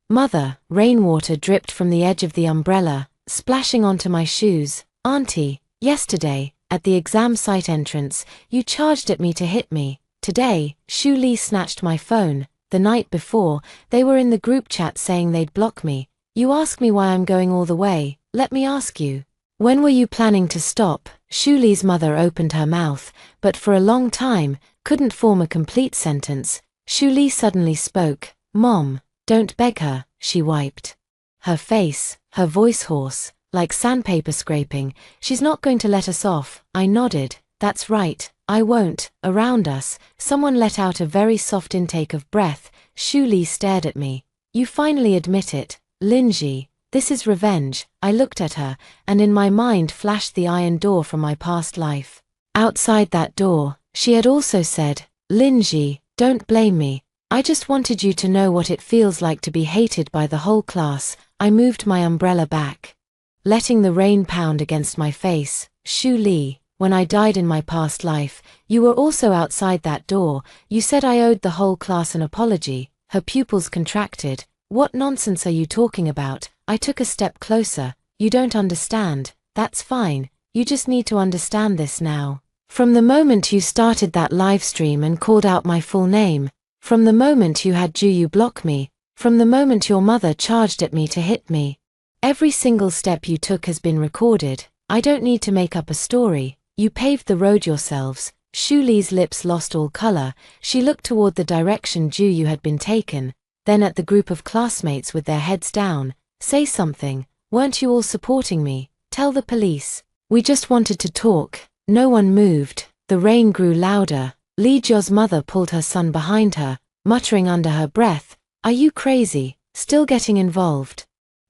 mother. Rainwater dripped from the edge of the umbrella, splashing onto my shoes. "Auntie, yesterday, at the exam site entrance, you charged at me to hit me. Today," Shu Li snatched my phone. "The night before, they were in the group chat saying they'd block me. You ask me why I'm going all the way. Let me ask you, when were you planning to stop?" Shu Li's mother opened her mouth, but for a long time, couldn't form a complete sentence. Shu Li suddenly spoke. "Mom, don't beg her." She wiped her face, her voice hoarse, like sandpaper scraping. "She's not going to let us off." I nodded. "That's right, I won't. Around us, someone let out a very soft intake of breath. Shu Li stared at me. You finally admit it, Linji. This is revenge. I looked at her, and in my mind flashed the iron door from my past life. Outside that door, she had also said, Linji, don't blame me. I just wanted you to know what it feels like to be hated by the whole class. I moved my umbrella back, letting the rain pound against my face. Shu Li, when I died in my past life, you were also outside that door. You said I owed the whole class an apology. Her pupils contracted. What nonsense are you talking about? I took a step closer. You don't understand. That's fine. You just need to understand this now. From the moment you started that live stream and called out my full name, from the moment you had Juyu block me, from the moment your mother charged at me to hit me, every single step you took has been recorded. I don't need to make up a story. You paved the road yourselves. Shu Li's lips lost all color. She looked toward the direction Juyu had been taken, then at the group of classmates with their heads down. Say something. Weren't you all supporting me? Tell the police. We just wanted to talk. No one moved. The rain grew louder. Li Jio's mother pulled her son behind her, muttering under her breath, Are you crazy? Still getting involved?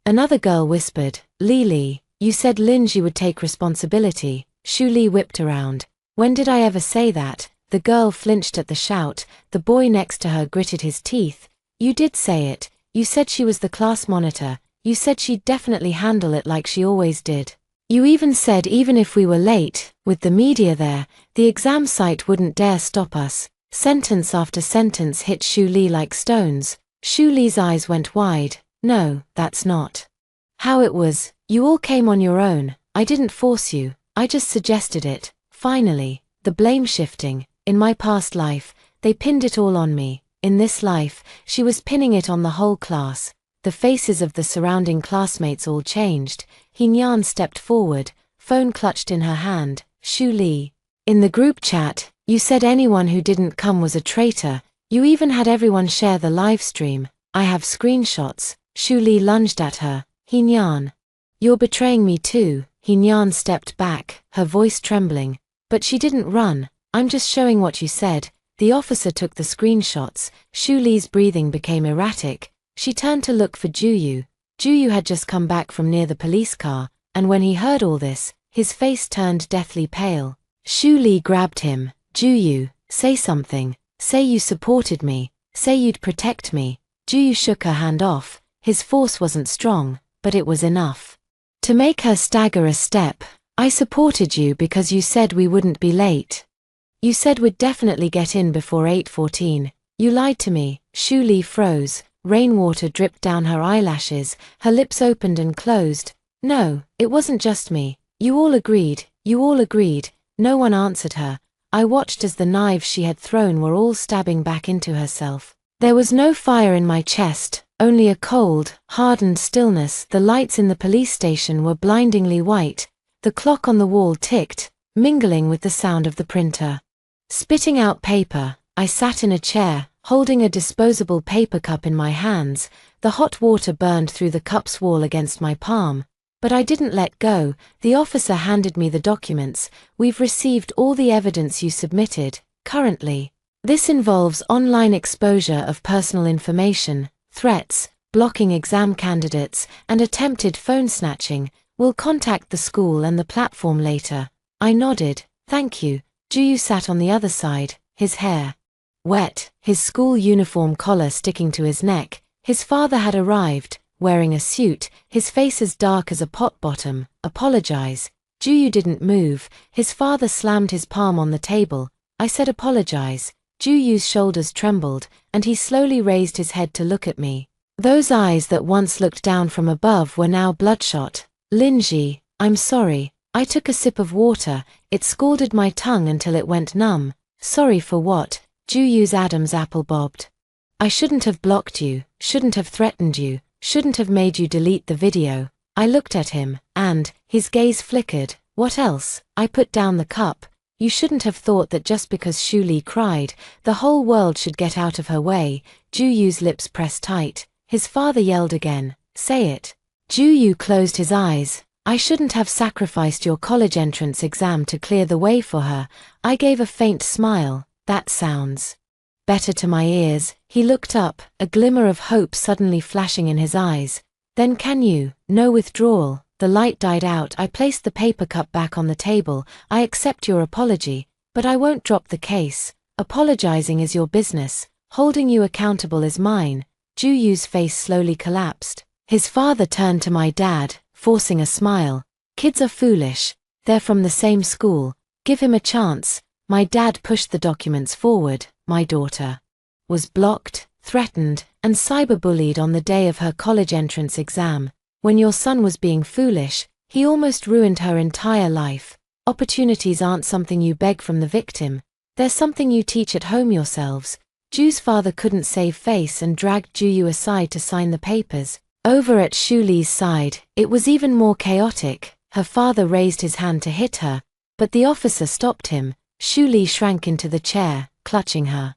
Another girl whispered, Li, you said Linji would take responsibility. Shu Li whipped around. When did I ever say that? The girl flinched at the shout. The boy next to her gritted his teeth. You did say it. You said she was the class monitor. You said she'd definitely handle it like she always did. You even said even if we were late, with the media there, the exam site wouldn't dare stop us. Sentence after sentence hit Shu Li like stones. Shu Li's eyes went wide. No, that's not how it was. You all came on your own. I didn't force you. I just suggested it. Finally, the blame shifting. In my past life, they pinned it all on me. In this life, she was pinning it on the whole class. The faces of the surrounding classmates all changed. Hinyan stepped forward, phone clutched in her hand. Shu Li. In the group chat, you said anyone who didn't come was a traitor. You even had everyone share the live stream. I have screenshots. Shu Li lunged at her. Hinyan. You're betraying me too. Hinyan stepped back, her voice trembling. But she didn't run. I'm just showing what you said. The officer took the screenshots. Shu Li's breathing became erratic. She turned to look for Juyu. Juyu had just come back from near the police car, and when he heard all this, his face turned deathly pale. Shu Li grabbed him. Juyu, say something. Say you supported me. Say you'd protect me. Juyu shook her hand off. His force wasn't strong, but it was enough to make her stagger a step. I supported you because you said we wouldn't be late. You said we'd definitely get in before 8:14. You lied to me. Shu Li froze. Rainwater dripped down her eyelashes. Her lips opened and closed. No, it wasn't just me. You all agreed. You all agreed. No one answered her. I watched as the knives she had thrown were all stabbing back into herself. There was no fire in my chest, only a cold, hardened stillness. The lights in the police station were blindingly white. The clock on the wall ticked, mingling with the sound of the printer spitting out paper. I sat in a chair, holding a disposable paper cup in my hands. The hot water burned through the cup's wall against my palm. But I didn't let go. The officer handed me the documents. We've received all the evidence you submitted. Currently, this involves online exposure of personal information, threats, blocking exam candidates, and attempted phone snatching. We'll contact the school and the platform later. I nodded. Thank you. Juyu sat on the other side, his hair wet, his school uniform collar sticking to his neck. His father had arrived, wearing a suit, his face as dark as a pot bottom. Apologize. Juyu didn't move. His father slammed his palm on the table. I said apologize. Juyu's shoulders trembled, and he slowly raised his head to look at me. Those eyes that once looked down from above were now bloodshot. Linji, I'm sorry. I took a sip of water. It scalded my tongue until it went numb. Sorry for what? Juyu's Adam's apple bobbed. I shouldn't have blocked you, shouldn't have threatened you, shouldn't have made you delete the video. I looked at him, and his gaze flickered. What else? I put down the cup. You shouldn't have thought that just because Shu Li cried, the whole world should get out of her way. Juyu's lips pressed tight. His father yelled again. Say it. Juyu closed his eyes. I shouldn't have sacrificed your college entrance exam to clear the way for her. I gave a faint smile. That sounds better to my ears. He looked up, a glimmer of hope suddenly flashing in his eyes. Then can you? No withdrawal. The light died out. I placed the paper cup back on the table. I accept your apology, but I won't drop the case. Apologizing is your business. Holding you accountable is mine. Ju Yu's face slowly collapsed. His father turned to my dad, forcing a smile. Kids are foolish. They're from the same school. Give him a chance. My dad pushed the documents forward. My daughter was blocked, threatened, and cyberbullied on the day of her college entrance exam. When your son was being foolish, he almost ruined her entire life. Opportunities aren't something you beg from the victim. They're something you teach at home yourselves. Ju's father couldn't save face and dragged Ju Yu aside to sign the papers. Over at Shu Li's side, it was even more chaotic. Her father raised his hand to hit her, but the officer stopped him. Shu Li shrank into the chair, clutching her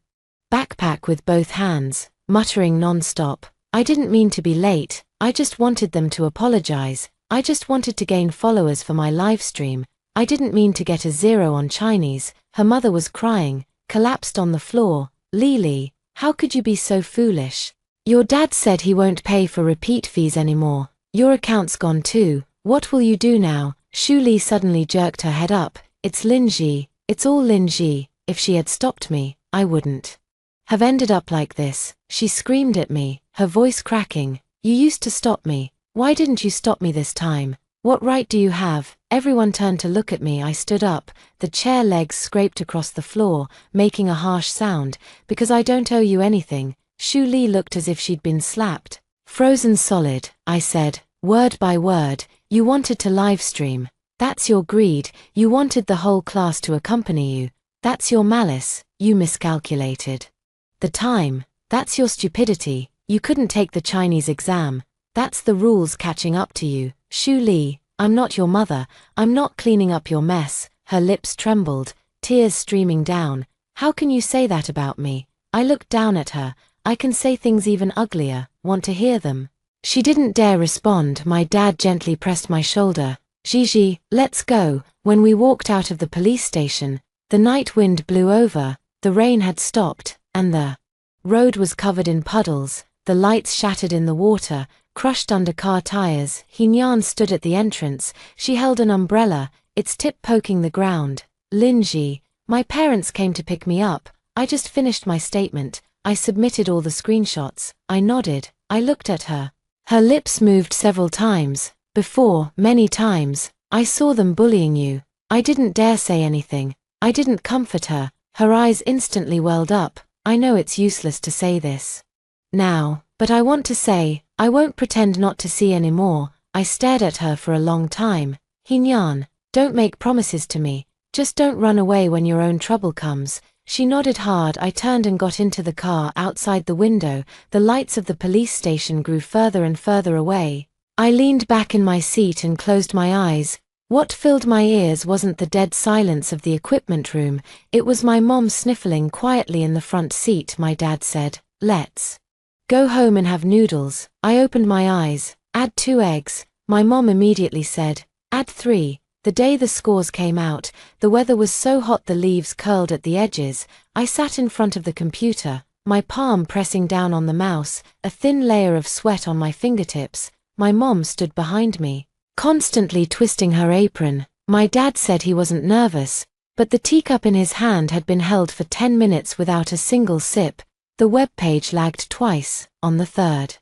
backpack with both hands, muttering non-stop. I didn't mean to be late. I just wanted them to apologize. I just wanted to gain followers for my live stream. I didn't mean to get a 0 on Chinese. Her mother was crying, collapsed on the floor. Lily, how could you be so foolish? Your dad said he won't pay for repeat fees anymore. Your account's gone too. What will you do now? Shu Li suddenly jerked her head up. It's Lin Ji. It's all Lin Ji. If she had stopped me, I wouldn't have ended up like this. She screamed at me, her voice cracking. You used to stop me. Why didn't you stop me this time? What right do you have? Everyone turned to look at me. I stood up. The chair legs scraped across the floor, making a harsh sound. Because I don't owe you anything. Shu Li looked as if she'd been slapped. Frozen solid, I said, word by word. You wanted to live stream. That's your greed. You wanted the whole class to accompany you. That's your malice. You miscalculated the time. That's your stupidity. You couldn't take the Chinese exam. That's the rules catching up to you. Shu Li, I'm not your mother. I'm not cleaning up your mess. Her lips trembled, tears streaming down. How can you say that about me? I looked down at her. I can say things even uglier. Want to hear them? She didn't dare respond. My dad gently pressed my shoulder. Gigi, let's go. When we walked out of the police station, the night wind blew over, the rain had stopped, and the road was covered in puddles. The lights shattered in the water, crushed under car tires. Hinyan stood at the entrance. She held an umbrella, its tip poking the ground. Linji, my parents came to pick me up. I just finished my statement. I submitted all the screenshots. I nodded. I looked at her. Her lips moved several times. Before, many times, I saw them bullying you. I didn't dare say anything. I didn't comfort her. Her eyes instantly welled up. I know it's useless to say this now, but I want to say, I won't pretend not to see anymore. I stared at her for a long time. Hinyan, don't make promises to me. Just don't run away when your own trouble comes. She nodded hard. I turned and got into the car. Outside the window, the lights of the police station grew further and further away. I leaned back in my seat and closed my eyes. What filled my ears wasn't the dead silence of the equipment room. It was my mom sniffling quietly in the front seat. My dad said, "Let's go home and have noodles." I opened my eyes. "Add 2 eggs." My mom immediately said, "Add 3. The day the scores came out, the weather was so hot the leaves curled at the edges. I sat in front of the computer, my palm pressing down on the mouse, a thin layer of sweat on my fingertips. My mom stood behind me, constantly twisting her apron. My dad said he wasn't nervous, but the teacup in his hand had been held for 10 minutes without a single sip. The web page lagged twice. On the third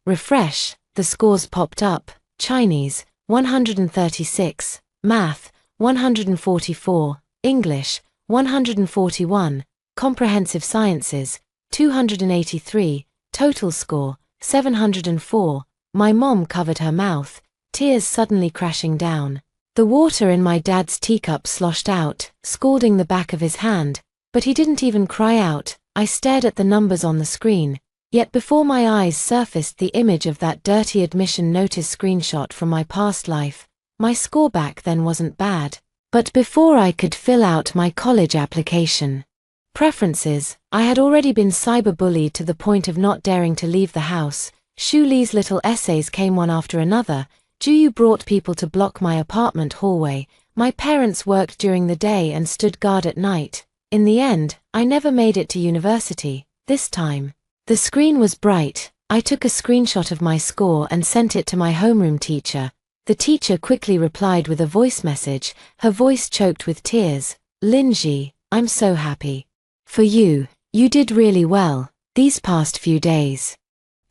refresh, the scores popped up. Chinese, 136. Math, 144. English, 141. Comprehensive Sciences, 283. Total score, 704. My mom covered her mouth, tears suddenly crashing down. The water in my dad's teacup sloshed out, scalding the back of his hand, but he didn't even cry out. I stared at the numbers on the screen, yet before my eyes surfaced the image of that dirty admission notice screenshot from my past life. My score back then wasn't bad, but before I could fill out my college application preferences, I had already been cyberbullied to the point of not daring to leave the house. Shu Li's little essays came one after another. Juyu brought people to block my apartment hallway. My parents worked during the day and stood guard at night. In the end, I never made it to university, this time. The screen was bright. I took a screenshot of my score and sent it to my homeroom teacher. The teacher quickly replied with a voice message, her voice choked with tears. Linji, I'm so happy. For you. You did really well these past few days.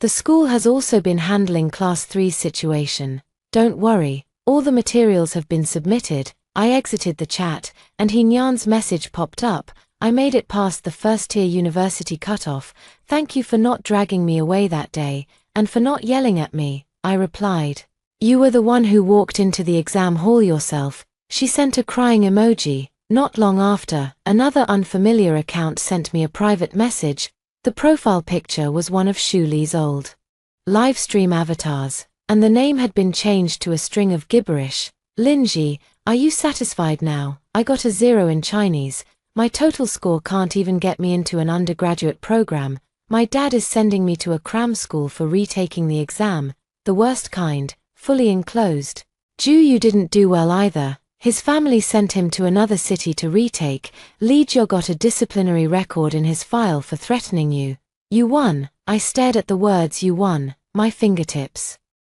The school has also been handling Class 3's situation. Don't worry, all the materials have been submitted. I exited the chat, and Nyan's message popped up. I made it past the first-tier university cutoff. Thank you for not dragging me away that day, and for not yelling at me, I replied. You were the one who walked into the exam hall yourself. She sent a crying emoji. Not long after, another unfamiliar account sent me a private message. The profile picture was one of Shuli's old livestream avatars, and the name had been changed to a string of gibberish. Linji, are you satisfied now? I got a 0 in Chinese. My total score can't even get me into an undergraduate program. My dad is sending me to a cram school for retaking the exam, the worst kind, fully enclosed. Juyu didn't do well either. His family sent him to another city to retake. Lee Jo got a disciplinary record in his file for threatening you. You won. I stared at the words you won, my fingertips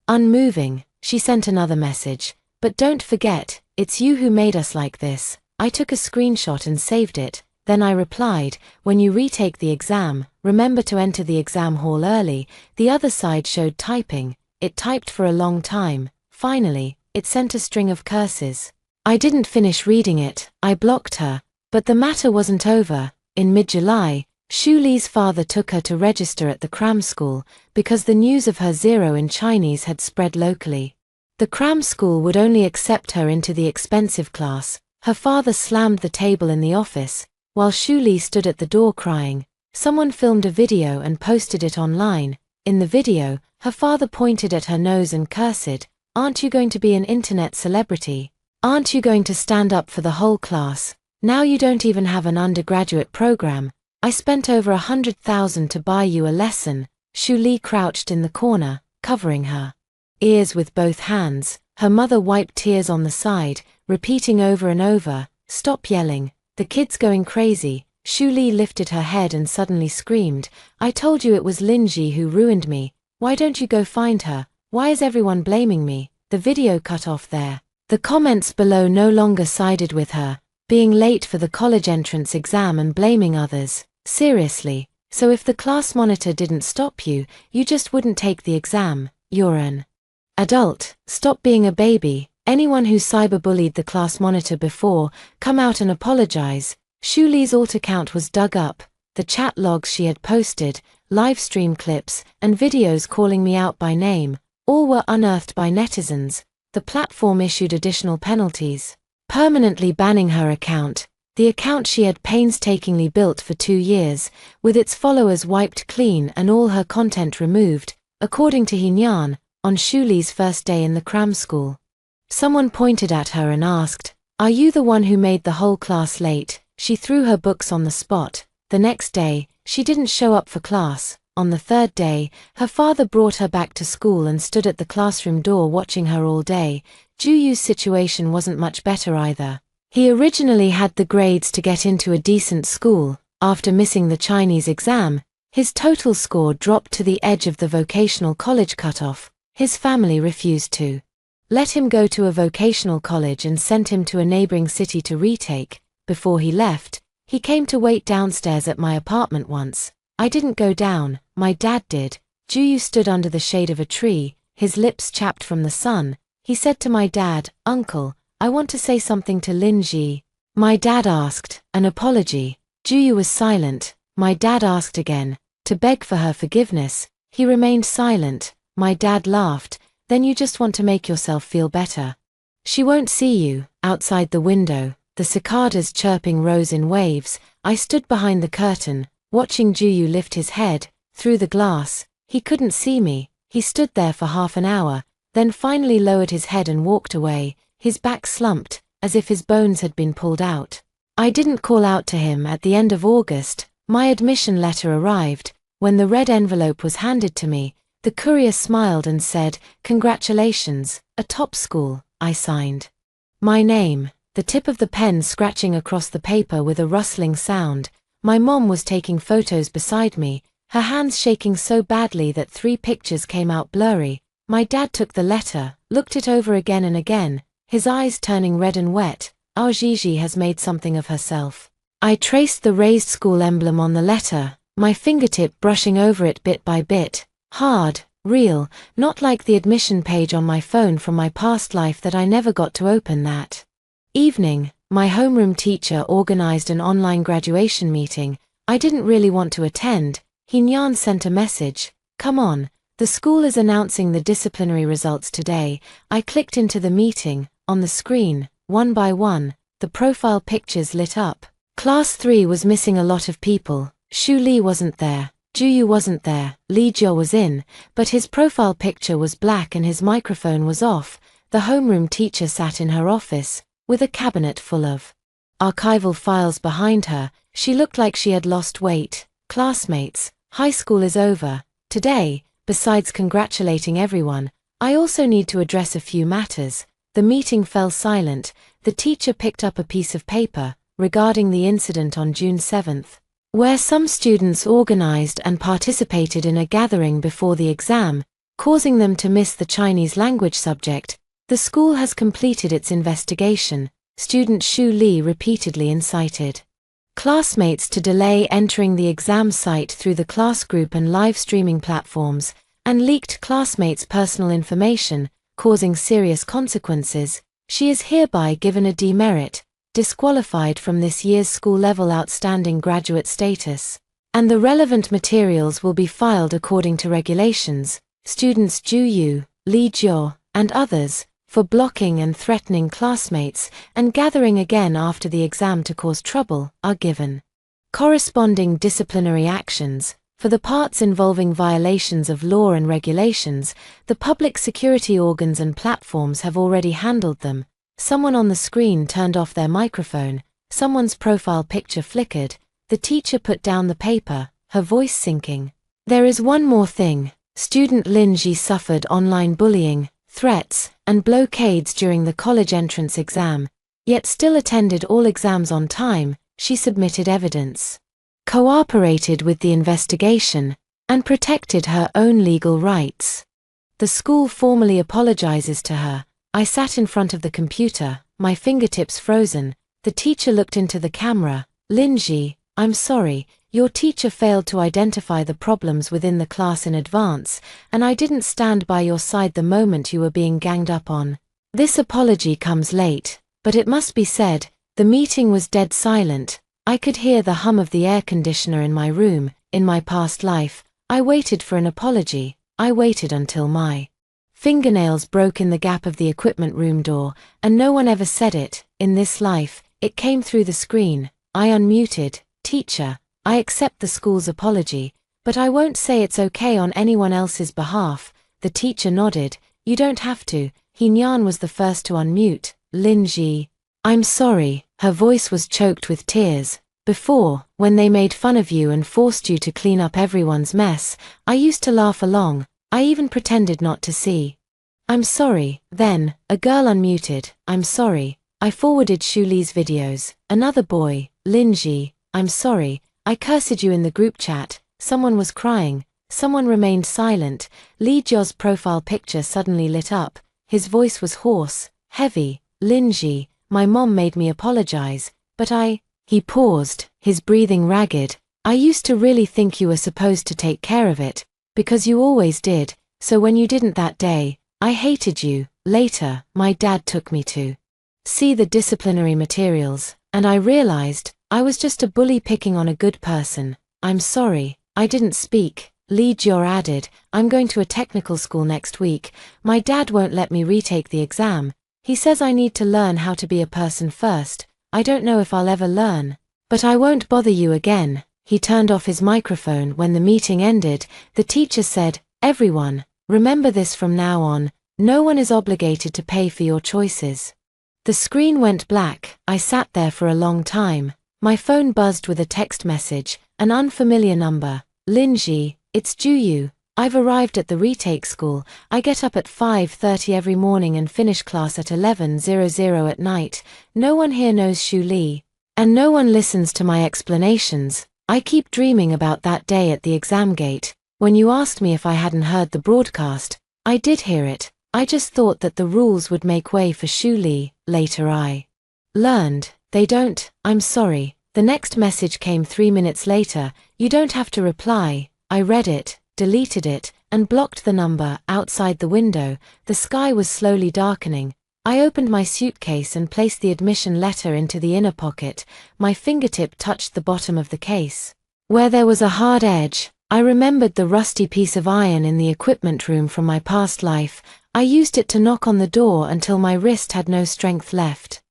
unmoving. She sent another message. But don't forget, it's you who made us like this. I took a screenshot and saved it. Then I replied, when you retake the exam, remember to enter the exam hall early. The other side showed typing. It typed for a long time. Finally, it sent a string of curses. I didn't finish reading it. I blocked her. But the matter wasn't over. In mid-July, Shuli's father took her to register at the cram school because the news of her 0 in Chinese had spread locally. The cram school would only accept her into the expensive class. Her father slammed the table in the office, while Shuli stood at the door crying. Someone filmed a video and posted it online. In the video, her father pointed at her nose and cursed, "Aren't you going to be an internet celebrity? Aren't you going to stand up for the whole class? Now you don't even have an undergraduate program. I spent over 100,000 to buy you a lesson." Shuli crouched in the corner, covering her ears with both hands. Her mother wiped tears on the side, repeating over and over, "Stop yelling, the kid's going crazy." Shuli lifted her head and suddenly screamed, "I told you it was Linji who ruined me. Why don't you go find her? Why is everyone blaming me?" The video cut off there. The comments below no longer sided with her, being late for the college entrance exam and blaming others. Seriously, so if the class monitor didn't stop you, you just wouldn't take the exam. You're an adult. Stop being a baby. Anyone who cyberbullied the class monitor before, come out and apologize. Shuli's alt account was dug up, the chat logs she had posted, live stream clips, and videos calling me out by name, all were unearthed by netizens. The platform issued additional penalties, permanently banning her account, the account she had painstakingly built for 2 years, with its followers wiped clean and all her content removed, according to Nyan, on Shuli's first day in the cram school. Someone pointed at her and asked, "Are you the one who made the whole class late?" She threw her books on the spot. The next day, she didn't show up for class. On the third day, her father brought her back to school and stood at the classroom door watching her all day. Juyu's situation wasn't much better either. He originally had the grades to get into a decent school. After missing the Chinese exam, his total score dropped to the edge of the vocational college cutoff. His family refused to let him go to a vocational college and sent him to a neighboring city to retake. Before he left, he came to wait downstairs at my apartment once. I didn't go down, my dad did. Juyu stood under the shade of a tree, his lips chapped from the sun. He said to my dad, "Uncle, I want to say something to Linji." My dad asked, "An apology?" Juyu was silent. My dad asked again, to beg for her forgiveness. He remained silent. My dad laughed, "Then you just want to make yourself feel better. She won't see you." Outside the window, the cicadas chirping rose in waves. I stood behind the curtain, watching Juyu lift his head. Through the glass, he couldn't see me. He stood there for half an hour, then finally lowered his head and walked away, his back slumped, as if his bones had been pulled out. I didn't call out to him. At the end of August, my admission letter arrived. When the red envelope was handed to me, The courier smiled and said, "Congratulations, a top school." I signed my name, the tip of the pen scratching across the paper with a rustling sound. My mom was taking photos beside me, her hands shaking so badly that 3 pictures came out blurry. My dad took the letter, looked it over again and again, his eyes turning red and wet. "Our Gigi has made something of herself." I traced the raised school emblem on the letter, my fingertip brushing over it bit by bit. Hard, real, not like the admission page on my phone from my past life that I never got to open. That evening, my homeroom teacher organized an online graduation meeting. I didn't really want to attend. Nyan sent a message, "Come on, the school is announcing the disciplinary results today." I clicked into the meeting. On the screen, one by one, the profile pictures lit up. Class 3 was missing a lot of people. Shu Li wasn't there, Juyu wasn't there, Li Jia was in, but his profile picture was black and his microphone was off. The homeroom teacher sat in her office, with a cabinet full of archival files behind her. She looked like she had lost weight. "Classmates, high school is over. Today, besides congratulating everyone, I also need to address a few matters." The meeting fell silent. The teacher picked up a piece of paper, regarding the incident on June 7th, where some students organized and participated in a gathering before the exam, causing them to miss the Chinese language subject. The school has completed its investigation. Student Shu Li repeatedly incited classmates to delay entering the exam site through the class group and live streaming platforms, and leaked classmates' personal information, causing serious consequences. She is hereby given a demerit, disqualified from this year's school-level outstanding graduate status, and the relevant materials will be filed according to regulations. Students Ju Yu, Li Jiao, and others, for blocking and threatening classmates and gathering again after the exam to cause trouble, are given corresponding disciplinary actions. For the parts involving violations of law and regulations, the public security organs and platforms have already handled them. Someone on the screen turned off their microphone, someone's profile picture flickered, the teacher put down the paper, her voice sinking. "There is one more thing. Student Lin Ji suffered online bullying, threats, and blockades during the college entrance exam, yet still attended all exams on time. She submitted evidence, cooperated with the investigation, and protected her own legal rights. The school formally apologizes to her." I sat in front of the computer, my fingertips frozen. The teacher looked into the camera. "Lin Ji, I'm sorry, your teacher failed to identify the problems within the class in advance, and I didn't stand by your side the moment you were being ganged up on. This apology comes late, but it must be said, the meeting was dead silent. I could hear the hum of the air conditioner in my room. In my past life, I waited for an apology. I waited until my fingernails broke in the gap of the equipment room door, and no one ever said it. In this life, it came through the screen. I unmuted. "Teacher, I accept the school's apology, but I won't say it's okay on anyone else's behalf." The teacher nodded. "You don't have to." Nyan was the first to unmute. "Lin Ji, I'm sorry." Her voice was choked with tears. "Before, when they made fun of you and forced you to clean up everyone's mess, I used to laugh along. I even pretended not to see. I'm sorry." Then, a girl unmuted. "I'm sorry. I forwarded Shu Li's videos." Another boy, "Lin Ji, I'm sorry. I cursed you in the group chat." Someone was crying. Someone remained silent. Li Jia's profile picture suddenly lit up. His voice was hoarse, heavy. "Lin Ji, my mom made me apologize, but He paused, his breathing ragged. "I used to really think you were supposed to take care of it, because you always did, so when you didn't that day, I hated you." Later, my dad took me to see the disciplinary materials, and I realized I was just a bully picking on a good person. "I'm sorry, I didn't speak." Li Jia added, "I'm going to a technical school next week. My dad won't let me retake the exam. He says I need to learn how to be a person first. I don't know if I'll ever learn. But I won't bother you again." He turned off his microphone when the meeting ended. The teacher said, "Everyone, remember this from now on. No one is obligated to pay for your choices." The screen went black. I sat there for a long time. My phone buzzed with a text message, an unfamiliar number. "Lin Ji, it's Juyu. I've arrived at the retake school. I get up at 5:30 every morning and finish class at 11:00 at night. No one here knows Shu Li. And no one listens to my explanations. I keep dreaming about that day at the exam gate. When you asked me if I hadn't heard the broadcast, I did hear it. I just thought that the rules would make way for Shu Li. Later I learned they don't. I'm sorry. The next message came 3 minutes later. You don't have to reply. I read it, deleted it, and blocked the number. Outside the window, the sky was slowly darkening. I opened my suitcase and placed the admission letter into the inner pocket. My fingertip touched the bottom of the case, where there was a hard edge. I remembered the rusty piece of iron in the equipment room from my past life. I used it to knock on the door until my wrist had no strength left.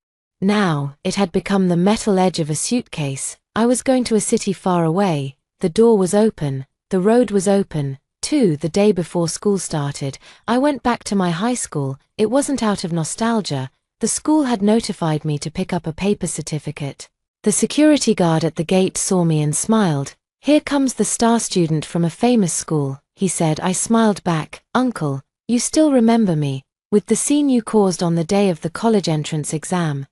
Now, it had become the metal edge of a suitcase. I was going to a city far away. The door was open. The road was open. Too, the day before school started, I went back to my high school. It wasn't out of nostalgia. The school had notified me to pick up a paper certificate. The security guard at the gate saw me and smiled. "Here comes the star student from a famous school," he said. I smiled back. "Uncle, you still remember me, with the scene you caused on the day of the college entrance exam."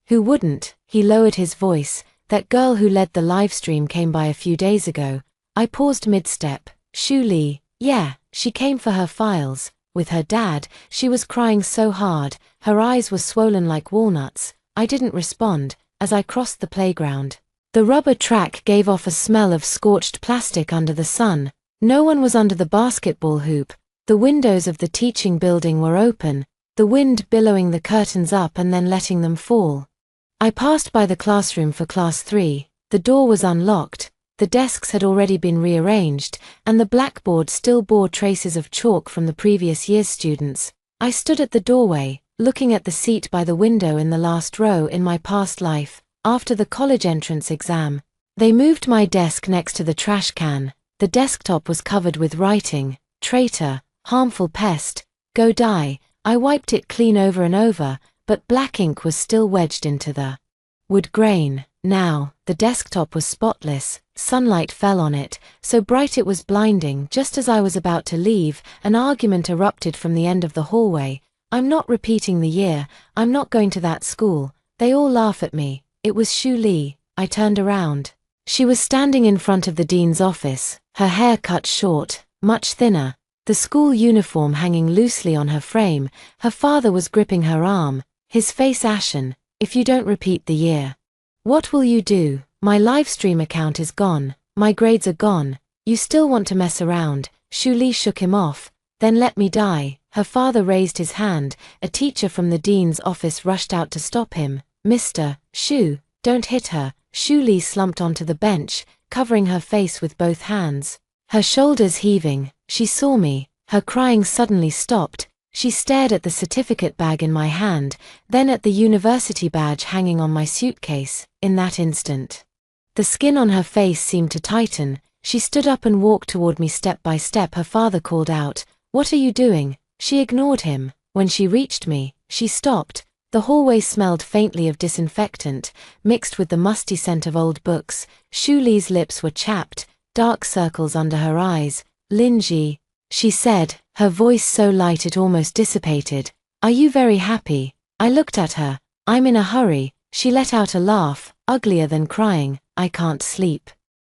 "Who wouldn't?" He lowered his voice. "That girl who led the livestream came by a few days ago." I paused mid-step. "Shu Li." "Yeah, she came for her files. With her dad." She was crying so hard, her eyes were swollen like walnuts. I didn't respond. As I crossed the playground, the rubber track gave off a smell of scorched plastic under the sun. No one was under the basketball hoop. The windows of the teaching building were open, the wind billowing the curtains up and then letting them fall. I passed by the classroom for class 3. The door was unlocked. The desks had already been rearranged, and the blackboard still bore traces of chalk from the previous year's students. I stood at the doorway, looking at the seat by the window in the last row in my past life. After the college entrance exam, they moved my desk next to the trash can. The desktop was covered with writing. "Traitor, harmful pest, go die." I wiped it clean over and over, but black ink was still wedged into the wood grain. Now, the desktop was spotless. Sunlight fell on it, so bright it was blinding. Just as I was about to leave, an argument erupted from the end of the hallway. "I'm not repeating the year. I'm not going to that school. They all laugh at me." It was Shu Li. I turned around. She was standing in front of the dean's office, her hair cut short, much thinner, the school uniform hanging loosely on her frame. Her father was gripping her arm, his face ashen. "If you don't repeat the year, what will you do? My livestream account is gone. My grades are gone. You still want to mess around?" Shu Li shook him off. "Then let me die." Her father raised his hand. A teacher from the dean's office rushed out to stop him. "Mr. Shu, don't hit her." Shu Li slumped onto the bench, covering her face with both hands, her shoulders heaving. She saw me. Her crying suddenly stopped. She stared at the certificate bag in my hand, then at the university badge hanging on my suitcase. In that instant, the skin on her face seemed to tighten. She stood up and walked toward me step by step. Her father called out, "What are you doing?" She ignored him. When she reached me, she stopped. The hallway smelled faintly of disinfectant, mixed with the musty scent of old books. Shu Li's lips were chapped, dark circles under her eyes. "Linji," she said, her voice so light it almost dissipated. "Are you very happy?" I looked at her. "I'm in a hurry." She let out a laugh, uglier than crying. "I can't sleep.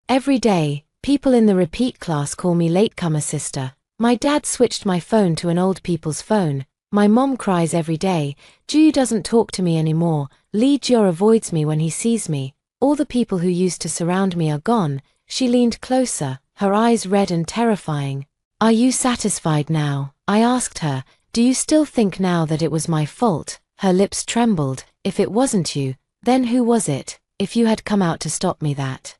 Every day, people in the repeat class call me latecomer sister. My dad switched my phone to an old people's phone. My mom cries every day. Ju doesn't talk to me anymore. Li Jia avoids me when he sees me. All the people who used to surround me are gone." She leaned closer, her eyes red and terrifying. "Are you satisfied now?" I asked her. "Do you still think now that it was my fault?" Her lips trembled. "If it wasn't you, then who was it? If you had come out to stop me that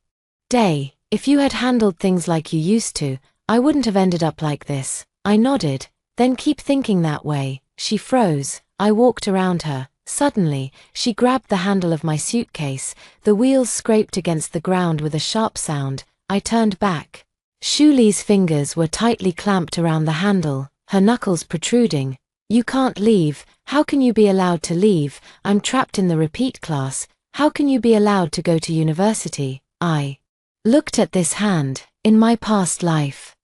day, if you had handled things like you used to, I wouldn't have ended up like this." I nodded. "Then keep thinking that way." She froze. I walked around her. Suddenly, she grabbed the handle of my suitcase. The wheels scraped against the ground with a sharp sound. I turned back. Shu Li's fingers were tightly clamped around the handle, her knuckles protruding. "You can't leave. How can you be allowed to leave? I'm trapped in the repeat class. How can you be allowed to go to university?" I looked at this hand. In my past life,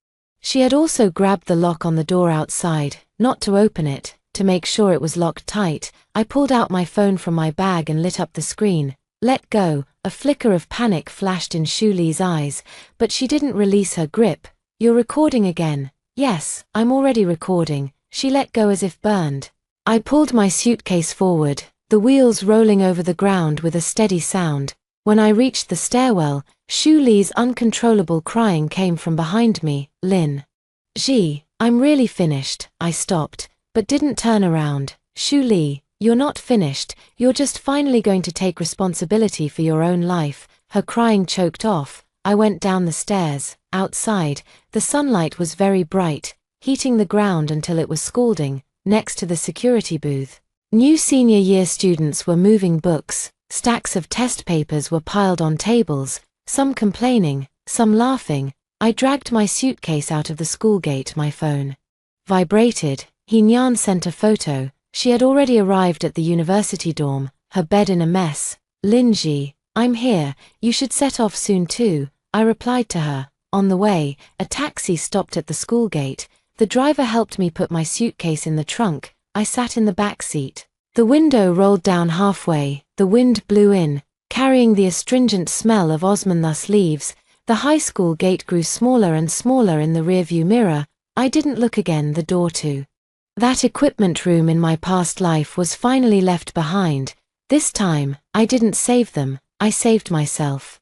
She had also grabbed the lock on the door outside, not to open it, to make sure it was locked tight. I pulled out my phone from my bag and lit up the screen. Let go. A flicker of panic flashed in Shu Li's eyes, but she didn't release her grip. You're recording again. Yes, I'm already recording. She let go as if burned. I pulled my suitcase forward, the wheels rolling over the ground with a steady sound. When I reached the stairwell, Shu Li's uncontrollable crying came from behind me. Lin. Ji, I'm really finished. I stopped, but didn't turn around. Shu Li, you're not finished, you're just finally going to take responsibility for your own life. Her crying choked off. I went down the stairs. Outside, the sunlight was very bright, heating the ground until it was scalding. Next to the security booth, new senior year students were moving books. Stacks of test papers were piled on tables, some complaining, some laughing. I dragged my suitcase out of the school gate. My phone vibrated. Nyan sent a photo. She had already arrived at the university dorm, her bed in a mess. Linji, I'm here, you should set off soon too, I replied to her. On the way, a taxi stopped at the school gate. The driver helped me put my suitcase in the trunk. I sat in the back seat. The window rolled down halfway. The wind blew in, carrying the astringent smell of osmanthus leaves. The high school gate grew smaller and smaller in the rearview mirror. I didn't look again. The door to that equipment room in my past life was finally left behind. This time, I didn't save them, I saved myself.